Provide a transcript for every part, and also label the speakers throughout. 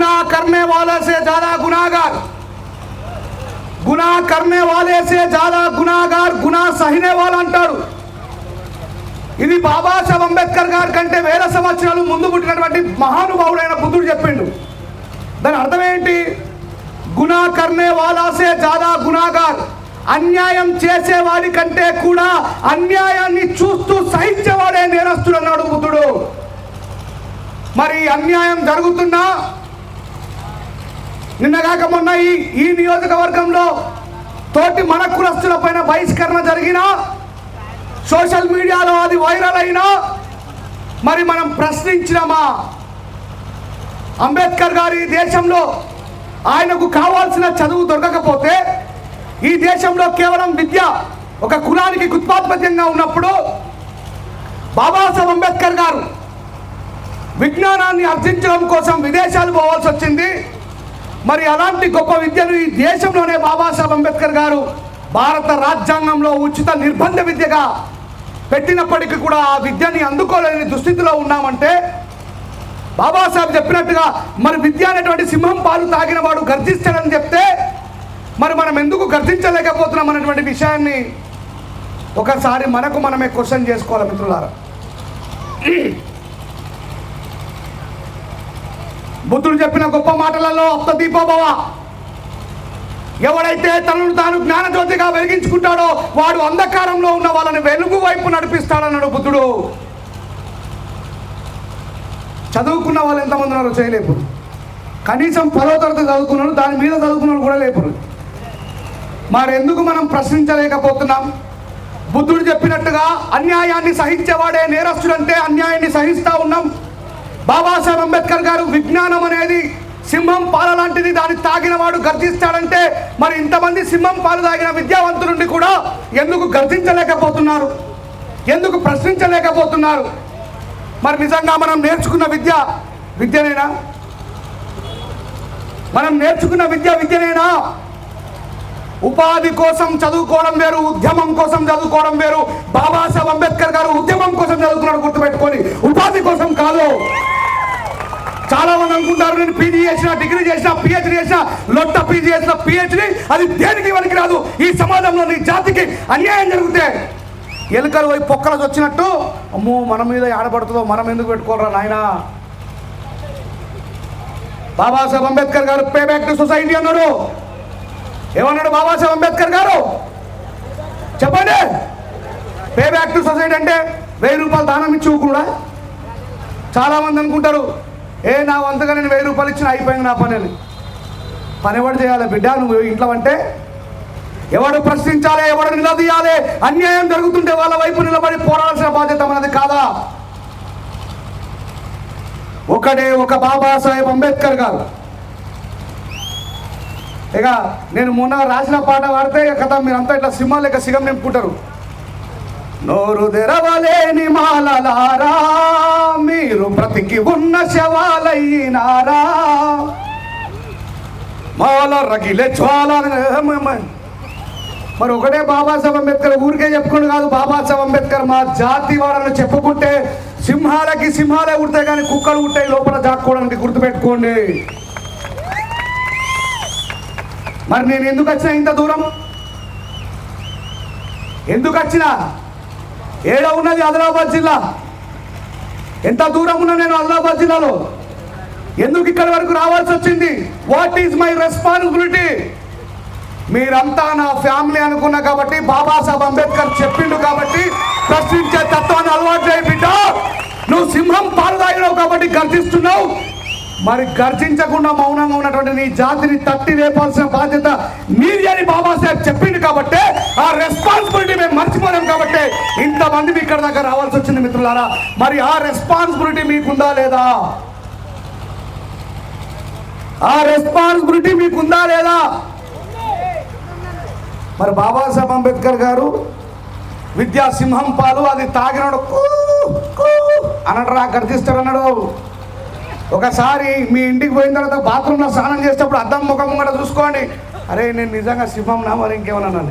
Speaker 1: गुनाह करने वाले से ज्यादा गुनाहगार, गुनाह करने वाले से ज्यादा गुनाहगार गुनाह सहने वाला అంటాడు. ఇది బాబాసాహెబ్ అంబేద్కర్ గారి కంటే వేల సంవత్సరాలు ముందు పుట్టినటువంటి మహానుభావుడైన బుద్ధుడు చెప్పిండు. దాని అర్థం ఏంటి? గునాహ కర్నే వాలా సే జ్యాదా గునాహగార్, అన్యాయం చేసేవాడి కంటే కూడా అన్యాయాన్ని చూస్తూ సహించేవాడే నేరస్తుడు అన్నాడు బుద్ధుడు. మరి అన్యాయం జరుగుతున్నా నిన్నగాక మొన్న ఈ నియోజకవర్గంలో తోటి మన కులస్తుల పైన బహిష్కరణ జరిగినా, సోషల్ మీడియాలో అది వైరల్ అయినా మరి మనం ప్రశ్నించినామా? అంబేద్కర్ గారు ఈ దేశంలో ఆయనకు కావాల్సిన చదువు దొరకకపోతే, ఈ దేశంలో కేవలం విద్య ఒక కులానికి గుత్పాత్మత్యంగా ఉన్నప్పుడు బాబాసాహెబ్ అంబేద్కర్ గారు విజ్ఞానాన్ని అర్జించడం కోసం విదేశాలు పోవాల్సి వచ్చింది. మరి అలాంటి గొప్ప విద్యను ఈ దేశంలోనే బాబాసాహెబ్ అంబేద్కర్ గారు భారత రాజ్యాంగంలో ఉచిత నిర్బంధ విద్యగా పెట్టినప్పటికీ కూడా ఆ విద్యని అందుకోలేని దుస్థితిలో ఉన్నామంటే, బాబాసాహెబ్ చెప్పినట్టుగా మరి విద్య అనేటువంటి సింహం పాలు తాగిన వాడు గర్జిస్తాడని చెప్తే మరి మనం ఎందుకు గర్జించలేకపోతున్నాం అనేటువంటి విషయాన్ని ఒకసారి మనకు మనమే క్వశ్చన్ చేసుకోవాలి మిత్రులారా. బుద్ధుడు చెప్పిన గొప్ప మాటలలో అప్తదీపోభవ, ఎవడైతే తనను తాను జ్ఞానజ్యోతిగా వెలిగించుకుంటాడో వాడు అంధకారంలో ఉన్న వాళ్ళని వెలుగు వైపు నడిపిస్తాడన్నాడు బుద్ధుడు. చదువుకున్న వాళ్ళు ఎంతమంది ఉన్నారో చేయలేపు, కనీసం 10వ తరగతి చదువుకున్నాడు, దాని మీద చదువుకున్నాడు కూడా లేపురు. మరి ఎందుకు మనం ప్రశ్నించలేకపోతున్నాం? బుద్ధుడు చెప్పినట్టుగా అన్యాయాన్ని సహించేవాడే నేరస్తుడంటే అన్యాయాన్ని సహిస్తూ ఉన్నాం. బాబాసాహెబ్ అంబేద్కర్ గారు విజ్ఞానం అనేది సింహం పాల లాంటిది, దాన్ని తాగిన వాడు గర్జిస్తాడంటే మరి ఇంతమంది సింహం పాలు తాగిన విద్యావంతుల నుండి కూడా ఎందుకు గర్జించలేకపోతున్నారు? ఎందుకు ప్రశ్నించలేకపోతున్నారు? మరి నిజంగా మనం నేర్చుకున్న విద్యనేనా? మనం నేర్చుకున్న విద్యనేనా? ఉపాధి కోసం చదువుకోవడం వేరు, ఉద్యమం కోసం చదువుకోవడం వేరు. బాబాసాహెబ్ అంబేద్కర్ గారు ఉద్యమం కోసం చదువుతున్నాడు, గుర్తుపెట్టుకొని, ఉపాధి కోసం కాదు. చాలా మంది అనుకుంటారు నేను పీజీ చేసిన, డిగ్రీ చేసిన, పిహెచ్డీ చేసిన, లొట్ట పీజీ చేసిన, పిహెచ్డీ అది దేనికి వరకు రాదు. ఈ సమాజంలో నీ జాతికి అన్యాయం జరిగితే ఎలుకలు పోయి పొక్కలకు వచ్చినట్టు అమ్మో మన మీద ఆడపడుతుందో మనం ఎందుకు పెట్టుకోరా నాయనా. బాబాసాహెబ్ అంబేద్కర్ గారు పే బ్యాక్ టు సొసైటీ అన్నాడు. ఏమన్నాడు బాబాసాహెబ్ అంబేద్కర్ గారు? చెప్పండి. పే బ్యాక్ టు సొసైటీ అంటే 1000 రూపాయలు దానం ఇచ్చి ఊరుకుడా? చాలామంది అనుకుంటారు నా వంతుగా నేను 1000 రూపాయలు ఇచ్చిన అయిపోయింది నా పని అని. పని ఎవడు చేయాలి బిడ్డ? నువ్వు ఇంట్లో అంటే ఎవడు ప్రశ్నించాలి, ఎవడు నిలదీయాలి? అన్యాయం జరుగుతుంటే వాళ్ళ వైపు నిలబడి పోరాడాల్సిన బాధ్యత మనది కాదా? ఒక బాబాసాహెబ్ అంబేద్కర్ గారు. ఇక నేను మొన్న రాసిన పాట పాడితే కదా మీరంతా ఇట్లా సింహాలు లెక్క సిగం నింపుకుంటారు. నోరు తెరవలేని మాలలారా, మీరు బ్రతికి ఉన్న శవాలయ్యినారా, మాల రగిలే జ్వాల. మరి ఒకటే బాబాసాహెబ్ అంబేద్కర్ ఊరికే చెప్పుకోండి కాదు. బాబాసాహెబ్ అంబేద్కర్ మా జాతి వాళ్ళని చెప్పుకుంటే సింహాలే ఉడతాయి కానీ కుక్కలు ఉంటాయి లోపల దాక్కోవడానికి, గుర్తుపెట్టుకోండి. మరి నేను ఎందుకు వచ్చినా ఇంత దూరం? ఎందుకు వచ్చినా? ఏడ ఉన్నది ఆదిలాబాద్ జిల్లా. ఎంత దూరం ఉన్నా నేను ఆదిలాబాద్ జిల్లాలో. ఎందుకు ఇక్కడి వరకు రావాల్సి వచ్చింది? What is my responsibility? మీరంతా నా ఫ్యామిలీ అనుకున్నా కాబట్టి, బాబాసాహెబ్ అంబేద్కర్ చెప్పిండు కాబట్టి ప్రశ్నించే తత్వాన్ని అలవాటు చేయి బిడ్డ. నువ్వు సింహం పాలు తాగినావు కాబట్టి గర్జిస్తున్నావు. మరి గర్జించకుండా మౌనంగా ఉన్నటువంటి నీ జాతిని తట్టి లేపాల్సిన బాధ్యత మీది అని బాబాసాహెబ్ చెప్పింది కాబట్టి, ఆ రెస్పాన్సిబిలిటీ మేము మర్చిపోలేం కాబట్టి ఇంతమంది మీ ఇక్కడ దగ్గర రావాల్సి వచ్చింది మిత్రులారా. మరి ఆ రెస్పాన్సిబిలిటీ మీకుందా లేదా? ఆ రెస్పాన్సిబిలిటీ మీకుందా లేదా? మరి బాబాసాహెబ్ అంబేద్కర్ గారు విద్యా సింహం పాలు అది తాగినాడు అనడరా గర్జిస్తాడు అన్నాడు. ఒకసారి మీ ఇంటికి పోయిన తర్వాత బాత్రూంలో స్నానం చేసేటప్పుడు అద్దం ముఖం ముంగట చూసుకోండి, అరే నేను నిజంగా సింహంనా మరి ఇంకేమన్నా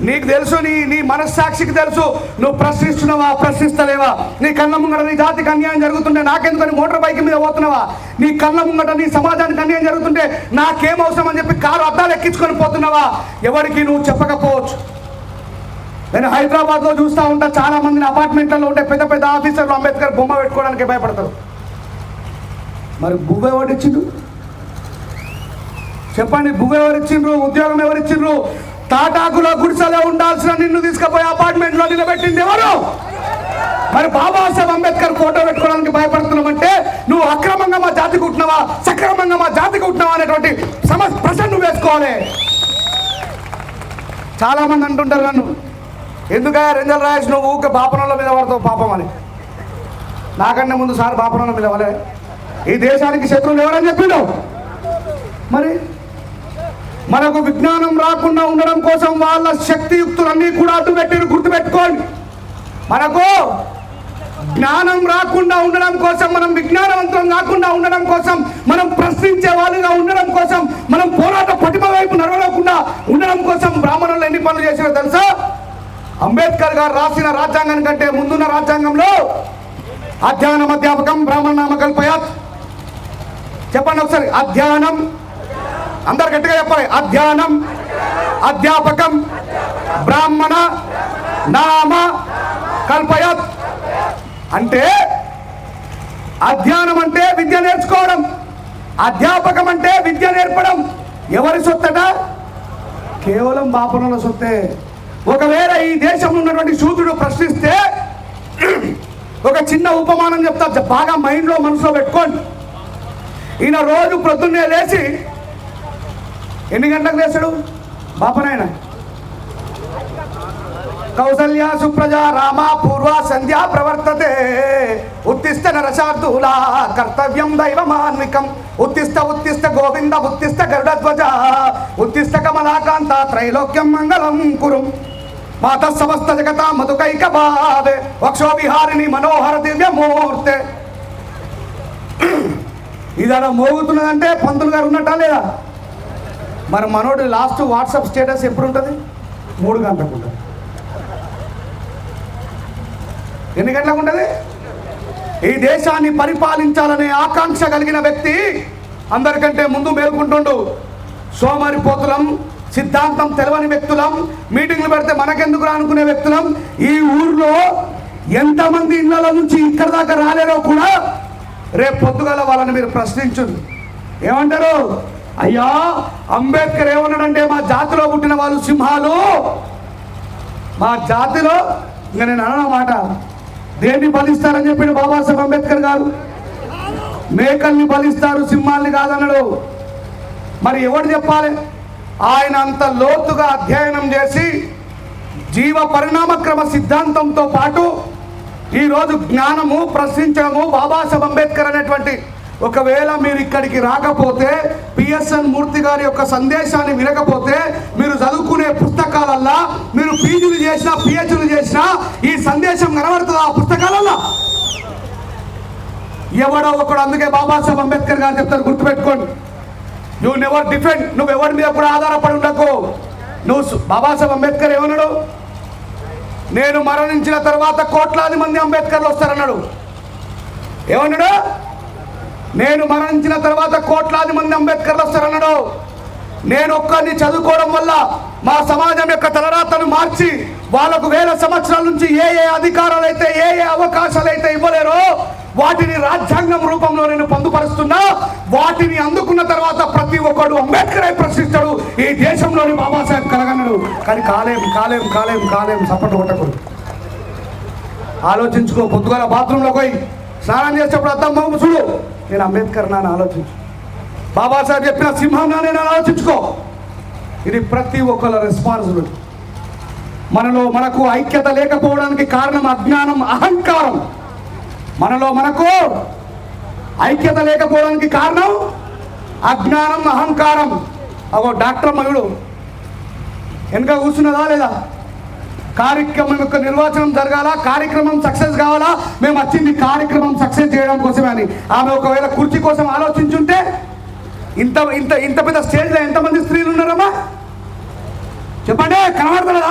Speaker 1: నీకు తెలుసు, నీ మనస్సాక్షికి తెలుసు నువ్వు ప్రశ్నిస్తున్నావా ప్రశ్నిస్తలేవా. నీ కళ్ళ ముంగట నీ జాతికి అన్యాయం జరుగుతుంటే నాకెందుకని మోటార్ బైక్ మీద పోతున్నావా. నీ కళ్ళ ముంగట నీ సమాజానికి అన్యాయం జరుగుతుంటే నాకేం అవసరం అని చెప్పి కారు అద్దాలు ఎక్కించుకొని పోతున్నావా. ఎవరికి నువ్వు చెప్పకపోవచ్చు. నేను హైదరాబాద్లో చూస్తూ ఉంటా, చాలా మందిని అపార్ట్మెంట్లలో ఉంటే పెద్ద పెద్ద ఆఫీసర్లు అంబేద్కర్ బొమ్మ పెట్టుకోవడానికి భయపడతారు. మరి భూమి ఎవరిచ్చిండ్రు చెప్పండి? భూమి ఎవరిచ్చిండ్రు? ఉద్యోగం ఎవరిచ్చిండ్రు? తాటాకులో గుడిసెలో ఉండాల్సిన నిన్ను తీసుకుపోయి అపార్ట్మెంట్లో నిలబెట్టింది ఎవరు? మరి బాబాసాహెబ్ అంబేద్కర్ ఫోటో పెట్టుకోవడానికి భయపడుతున్నామంటే నువ్వు అక్రమంగా మా జాతికి ఉంటున్నావా, సక్రమంగా మా జాతికి ఉంటున్నావా అనేటువంటి ప్రశ్న నువ్వు వేసుకోవాలి. చాలా మంది అంటుంటారు నన్ను, ఎందుకయ్యా రెంజల్ రాయేష్ నువ్వు ఊకే బాపనోళ్ళ మీద పడతావు పాపం అని. నాకన్నా ముందు సార్ బాపనోళ్ళ మీద వాళ్ళే ఈ దేశానికి శత్రువులు ఎవరని చెప్పిండు. మరి మనకు విజ్ఞానం రాకుండా ఉండడం కోసం వాళ్ళ శక్తియుక్తులన్నీ కూడా అడ్డు పెట్టిన గుర్తుపెట్టుకోండి. మనకు జ్ఞానం రాకుండా ఉండడం కోసం, మనం విజ్ఞానవంతం కాకుండా ఉండడం కోసం, మనం ప్రశ్నించే వాళ్ళుగా ఉండడం కోసం, మనం పోరాట పటిమ వైపు నడవకుండా ఉండడం కోసం బ్రాహ్మణులు ఎన్ని పనులు చేసినా తెలుసా? అంబేద్కర్ గారు రాసిన రాజ్యాంగం కంటే ముందున్న రాజ్యాంగంలో అధ్యయనం అధ్యాపకం బ్రాహ్మణ నామ కల్పయాత్. చెప్పండి ఒకసారి, అధ్యయనం, అందరు గట్టిగా చెప్పాలి. అధ్యయనం అధ్యాపకం బ్రాహ్మణ నామ కల్పయాత్. అంటే అధ్యయనం అంటే విద్య నేర్చుకోవడం, అధ్యాపకం అంటే విద్య నేర్పడం. ఎవరి సొత్తట? కేవలం బాపనుల సొత్తే. ఒకవేళ ఈ దేశంలో ఉన్నటువంటి శూద్రుడు ప్రశ్నిస్తే ఒక చిన్న ఉపమానం చెప్తా, బాగా మైండ్లో మనసులో పెట్టుకోండి. ఈయన రోజు ప్రొద్దున్నే లేచి ఎన్ని గంటలకు లేచాడు బాపనాయన? కౌసల్య సుప్రజా రామ పూర్వ సంధ్యా ప్రవర్తతే ఉత్తిష్ట నరశార్దూలా కర్తవ్యం దైవమాన్వికం ఉత్తిష్ట ఉత్తిష్ట గోవింద ఉత్తిష్ట గరుడధ్వజ ఉత్తిష్ట కమలాకాంత త్రైలోక్యం మంగళం కురు మాత సమస్త జగత మధుకైక భావే వక్షో విహారిణి మనోహర దివ్యమూర్తే. ఇదలా మోగుతున్నదంటే పంతులు గారు ఉన్నట్టా లేదా? మరి మనోడు లాస్ట్ వాట్సాప్ స్టేటస్ ఎప్పుడు ఉంటుంది? 3 గంటలకు ఉంటుంది. ఎన్ని గంటలకు ఉంటుంది? ఈ దేశాన్ని పరిపాలించాలనే ఆకాంక్ష కలిగిన వ్యక్తి అందరికంటే ముందు మేల్కుంటుండు. సోమరిపోతులం, సిద్ధాంతం తెలవని వ్యక్తులం, మీటింగ్లు పెడితే మనకెందుకు అనుకునే వ్యక్తులం. ఈ ఊర్లో ఎంతమంది ఇళ్ల నుంచి ఇక్కడ దాకా రాలేరో కూడా రేపు పొద్దుగల వాళ్ళని మీరు ప్రశ్నించండి. ఏమంటారు? అయ్యా అంబేద్కర్ ఏమన్నాడంటే మా జాతిలో పుట్టిన వాళ్ళు సింహాలు, మా జాతిలో ఇంకా నేను అన్నమాట దేన్ని బలిస్తారని చెప్పిన బాబాసాహెబ్ అంబేద్కర్ గారు. మేకల్ని బలిస్తారు, సింహాల్ని కాదన్నాడు. మరి ఎవడు చెప్పాలి? ఆయన అంత లోతుగా అధ్యయనం చేసి జీవ పరిణామక్రమ సిద్ధాంతంతో పాటు ఈరోజు జ్ఞానము ప్రశ్నించడము బాబాసాహెబ్ అంబేద్కర్ అనేటువంటి, ఒకవేళ మీరు ఇక్కడికి రాకపోతే, పిఎస్ఎన్ మూర్తి గారి యొక్క సందేశాన్ని వినకపోతే, మీరు చదువుకునే పుస్తకాలల్లా మీరు పీజీలు చేసినా పిహెచ్లు చేసినా ఈ సందేశం కనబడుతుంది ఆ పుస్తకాలల్లా. ఎవడో ఒకడు. అందుకే బాబాసాహెబ్ అంబేద్కర్ గారు చెప్తారు, గుర్తుపెట్టుకోండి, యూ నెవర్ డిఫెండ్. నువ్వు ఎవరి మీద కూడా ఆధారపడి ఉండకు. బాబాసాహెబ్ అంబేద్కర్ ఏమన్నాడు? నేను మరణించిన తర్వాత కోట్లాది మంది అంబేద్కర్లు వస్తారన్నాడు. ఏమన్నాడు? నేను మరణించిన తర్వాత కోట్లాది మంది అంబేద్కర్లు వస్తారన్నాడు. నేను ఒక్కరిని చదువుకోవడం వల్ల మా సమాజం యొక్క తలరాతను మార్చి వాళ్ళకు వేల సంవత్సరాల నుంచి ఏ అధికారాలు అయితే ఏ అవకాశాలు అయితే ఇవ్వలేరో వాటిని రాజ్యాంగం రూపంలో నేను పొందుపరుస్తున్నా. వాటిని అందుకున్న తర్వాత ప్రతి ఒక్కడు అంబేద్కర్ అయి ప్రశ్నిస్తాడు. ఈ దేశంలోని బాబాసాహెబ్ కలగన్నాడు. కానీ కాలేం కాలేం కాలేం కాలేం సపోర్ట్ కొట్టకూడదు. ఆలోచించుకో. పొద్దుగాల బాత్రూంలో పోయి స్నానం చేసేటప్పుడు అర్థం బాబు చూడు, నేను అంబేద్కర్ నాని ఆలోచించు. బాబాసాహెబ్ చెప్పిన సింహం నాని ఆలోచించుకో. ఇది ప్రతి ఒక్కళ్ళ రెస్పాన్సిబిలిటీ. మనకు ఐక్యత లేకపోవడానికి కారణం అజ్ఞానం, అహంకారం. మనకు ఐక్యత లేకపోవడానికి కారణం అజ్ఞానం, అహంకారం. అగో డాక్టర్ మయుడు వెనుక కూర్చున్నదా లేదా? కార్యక్రమం యొక్క నిర్వచనం జరగాల, కార్యక్రమం సక్సెస్ కావాలా, మేము వచ్చింది కార్యక్రమం సక్సెస్ చేయడం కోసమే అని. ఆమె ఒకవేళ కుర్చీ కోసం ఆలోచించుంటే ఇంత ఇంత ఇంత పెద్ద స్టేజ్లో ఎంతమంది స్త్రీలు ఉన్నారమ్మా చెప్పండి, కనబడుతుందా?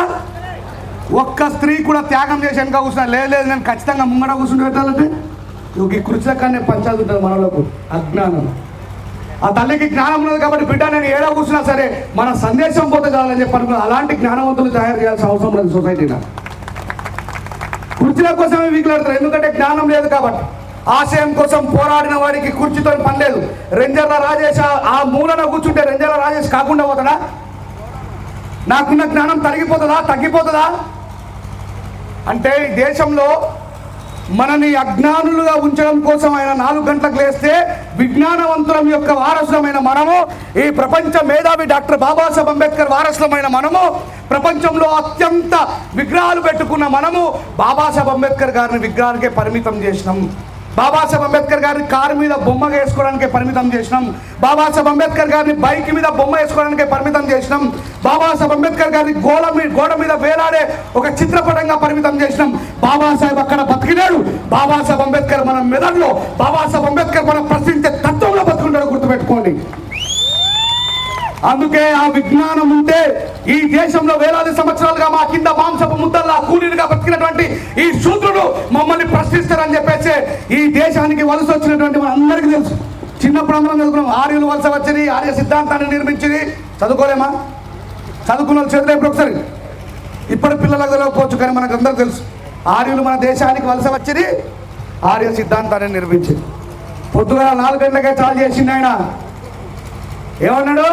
Speaker 1: ఒక్క స్త్రీ కూడా త్యాగం చేసి వెనక కూర్చున్నా లేదు లేదు నేను ఖచ్చితంగా ముంగడ కూర్చుంటే పెట్టాలంటే ఈ కృషిల కన్నా పంచాలు ఉంటుంది మనలోకి అజ్ఞానం. ఆ తల్లికి జ్ఞానం ఉన్నది కాబట్టి బిడ్డ నేను ఏడా కూర్చున్నా సరే మన సందేశం పోతే చాలని చెప్పి అనుకున్నా. అలాంటి జ్ఞానవంతులు తయారు చేయాల్సిన అవసరం లేదు సొసైటీలో. కుర్చీల కోసమే వీకులాడతారు, ఎందుకంటే జ్ఞానం లేదు కాబట్టి. ఆశయం కోసం పోరాడిన వాడికి కుర్చీతో పని లేదు. రెంజర్ల రాజేష్ ఆ మూలన కూర్చుంటే రెంజర్ల రాజేష్ కాకుండా పోతాడా? నాకున్న జ్ఞానం తరిగిపోతుందా, తగ్గిపోతుందా? అంటే ఈ దేశంలో మనని అజ్ఞానులుగా ఉంచడం కోసం ఆయన 4 గంటలకు లేస్తే విజ్ఞానవంతులం యొక్క వారసులమైన మనము, ఈ ప్రపంచ మేధావి డాక్టర్ బాబాసాహెబ్ అంబేద్కర్ వారసులమైన మనము, ప్రపంచంలో అత్యంత విగ్రహాలు పెట్టుకున్న మనము బాబాసాహెబ్ అంబేద్కర్ గారిని విగ్రహానికే పరిమితం చేసినాం. బాబాసాహెబ్ అంబేద్కర్ గారిని కారు మీద బొమ్మ వేసుకోవడానికే పరిమితం చేసినాం. బాబాసాహెబ్ అంబేద్కర్ గారిని బైక్ మీద బొమ్మ వేసుకోవడానికే పరిమితం చేసినాం. బాబాసాహెబ్ అంబేద్కర్ గారిని గోడ మీద వేలాడే ఒక చిత్రపటంగా పరిమితం చేసినాం. బాబాసాహెబ్ అక్కడ బతికినాడు. బాబాసాహెబ్ అంబేద్కర్ మన మెదడులో, బాబాసాహెబ్ అంబేద్కర్ మనం ప్రశ్నించే తత్వంలో బతుకుంటాడు, గుర్తుపెట్టుకోండి. అందుకే ఆ విజ్ఞానం ఉంటే ఈ దేశంలో వేలాది సంవత్సరాలుగా మా కింద మాంసపు ముద్దల్లా కూలీలుగా బతికినటువంటి ఈ శూద్రుడు మమ్మల్ని ప్రశ్నిస్తారని చెప్పేసి ఈ దేశానికి వలస వచ్చినటువంటి మన అందరికీ తెలుసు. చిన్నప్పుడు అందరం చదువుకున్నాం, ఆర్యులు వలస వచ్చింది, ఆర్య సిద్ధాంతాన్ని నిర్మించింది. చదువుకోలేమా? చదువుకున్న వాళ్ళు చేతులు ఎప్పుడు ఒకసారి. ఇప్పటి పిల్లలకు తెలియకపోవచ్చు కానీ మనకు అందరూ తెలుసు, ఆర్యులు మన దేశానికి వలస వచ్చింది, ఆర్య సిద్ధాంతాన్ని నిర్మించింది. పొద్దుగా 4 గంటలకే చాలు చేసింది ఆయన. ఏమన్నాడు?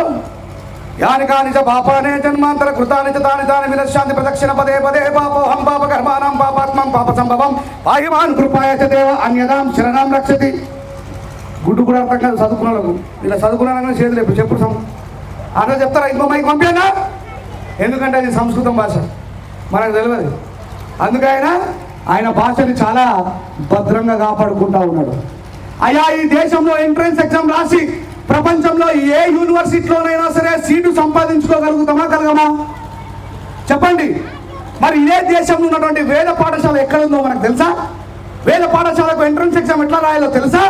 Speaker 1: యానికా నిజ పాపానే జన్మాంతర కృతాని తాని తాని వినశాంతి ప్రదక్షిణ పదే పదే పాపోహం పాప కర్మాణం పాపాత్మం పాప సంభవం పాహిమాన్ కృపాయ చ దేవ అన్యదాం శరణాం రక్షతి. గుడ్డు కూడా అర్థం కాదు చదువుకున్నాను, ఇలా చదువుకున్నానని చేతులు ఎప్పుడు చెప్పుడు అన్న చెప్తారా? ఇంకో మైకి పంపానా? ఎందుకంటే అది సంస్కృతం భాష, మనకు తెలియదు. అందుకే ఆయన భాషని చాలా భద్రంగా కాపాడుకుంటా ఉన్నాడు. అయ్యా, ఈ దేశంలో ఎంట్రన్స్ ఎగ్జామ్ రాసి ప్రపంచంలో ఏ యూనివర్సిటీలోనైనా సరే సీటు సంపాదించుకోగలుగుతామా, కలగమా? చెప్పండి. మరి ఇదే దేశంలో ఉన్నటువంటి వేద పాఠశాల ఎక్కడుందో మనకు తెలుసా? వేద పాఠశాలకు ఎంట్రన్స్ ఎగ్జామ్ ఎట్లా రాయాలో తెలుసా?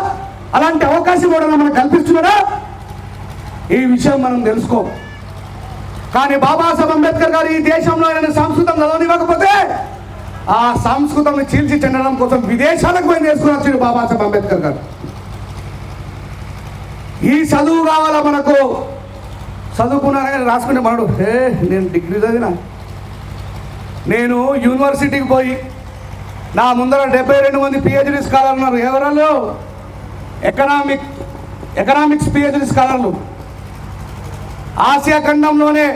Speaker 1: అలాంటి అవకాశం కూడా మనకు కల్పిస్తున్నాడా? ఈ విషయం మనం తెలుసుకో. కానీ బాబాసాహెబ్ అంబేద్కర్ గారు ఈ దేశంలో ఆయన సంస్కృతం చదవనివ్వకపోతే ఆ సంస్కృతం చీల్చి చెందడం కోసం విదేశాలకు పోయి నేర్చుకుని వచ్చాడు బాబాసాహెబ్ అంబేద్కర్ గారు. ఈ చదువు కావాలా మనకు? చదువుకున్నానని రాసుకుంటే మనడు నేను డిగ్రీ చదివినా, నేను యూనివర్సిటీకి పోయి నా ముందర 72 మంది పిహెచ్డి స్కాలర్లు ఉన్నారు. ఎవరు? ఎకనామిక్స్ పిహెచ్డి స్కాలర్లు. ఆసియా ఖండంలోనే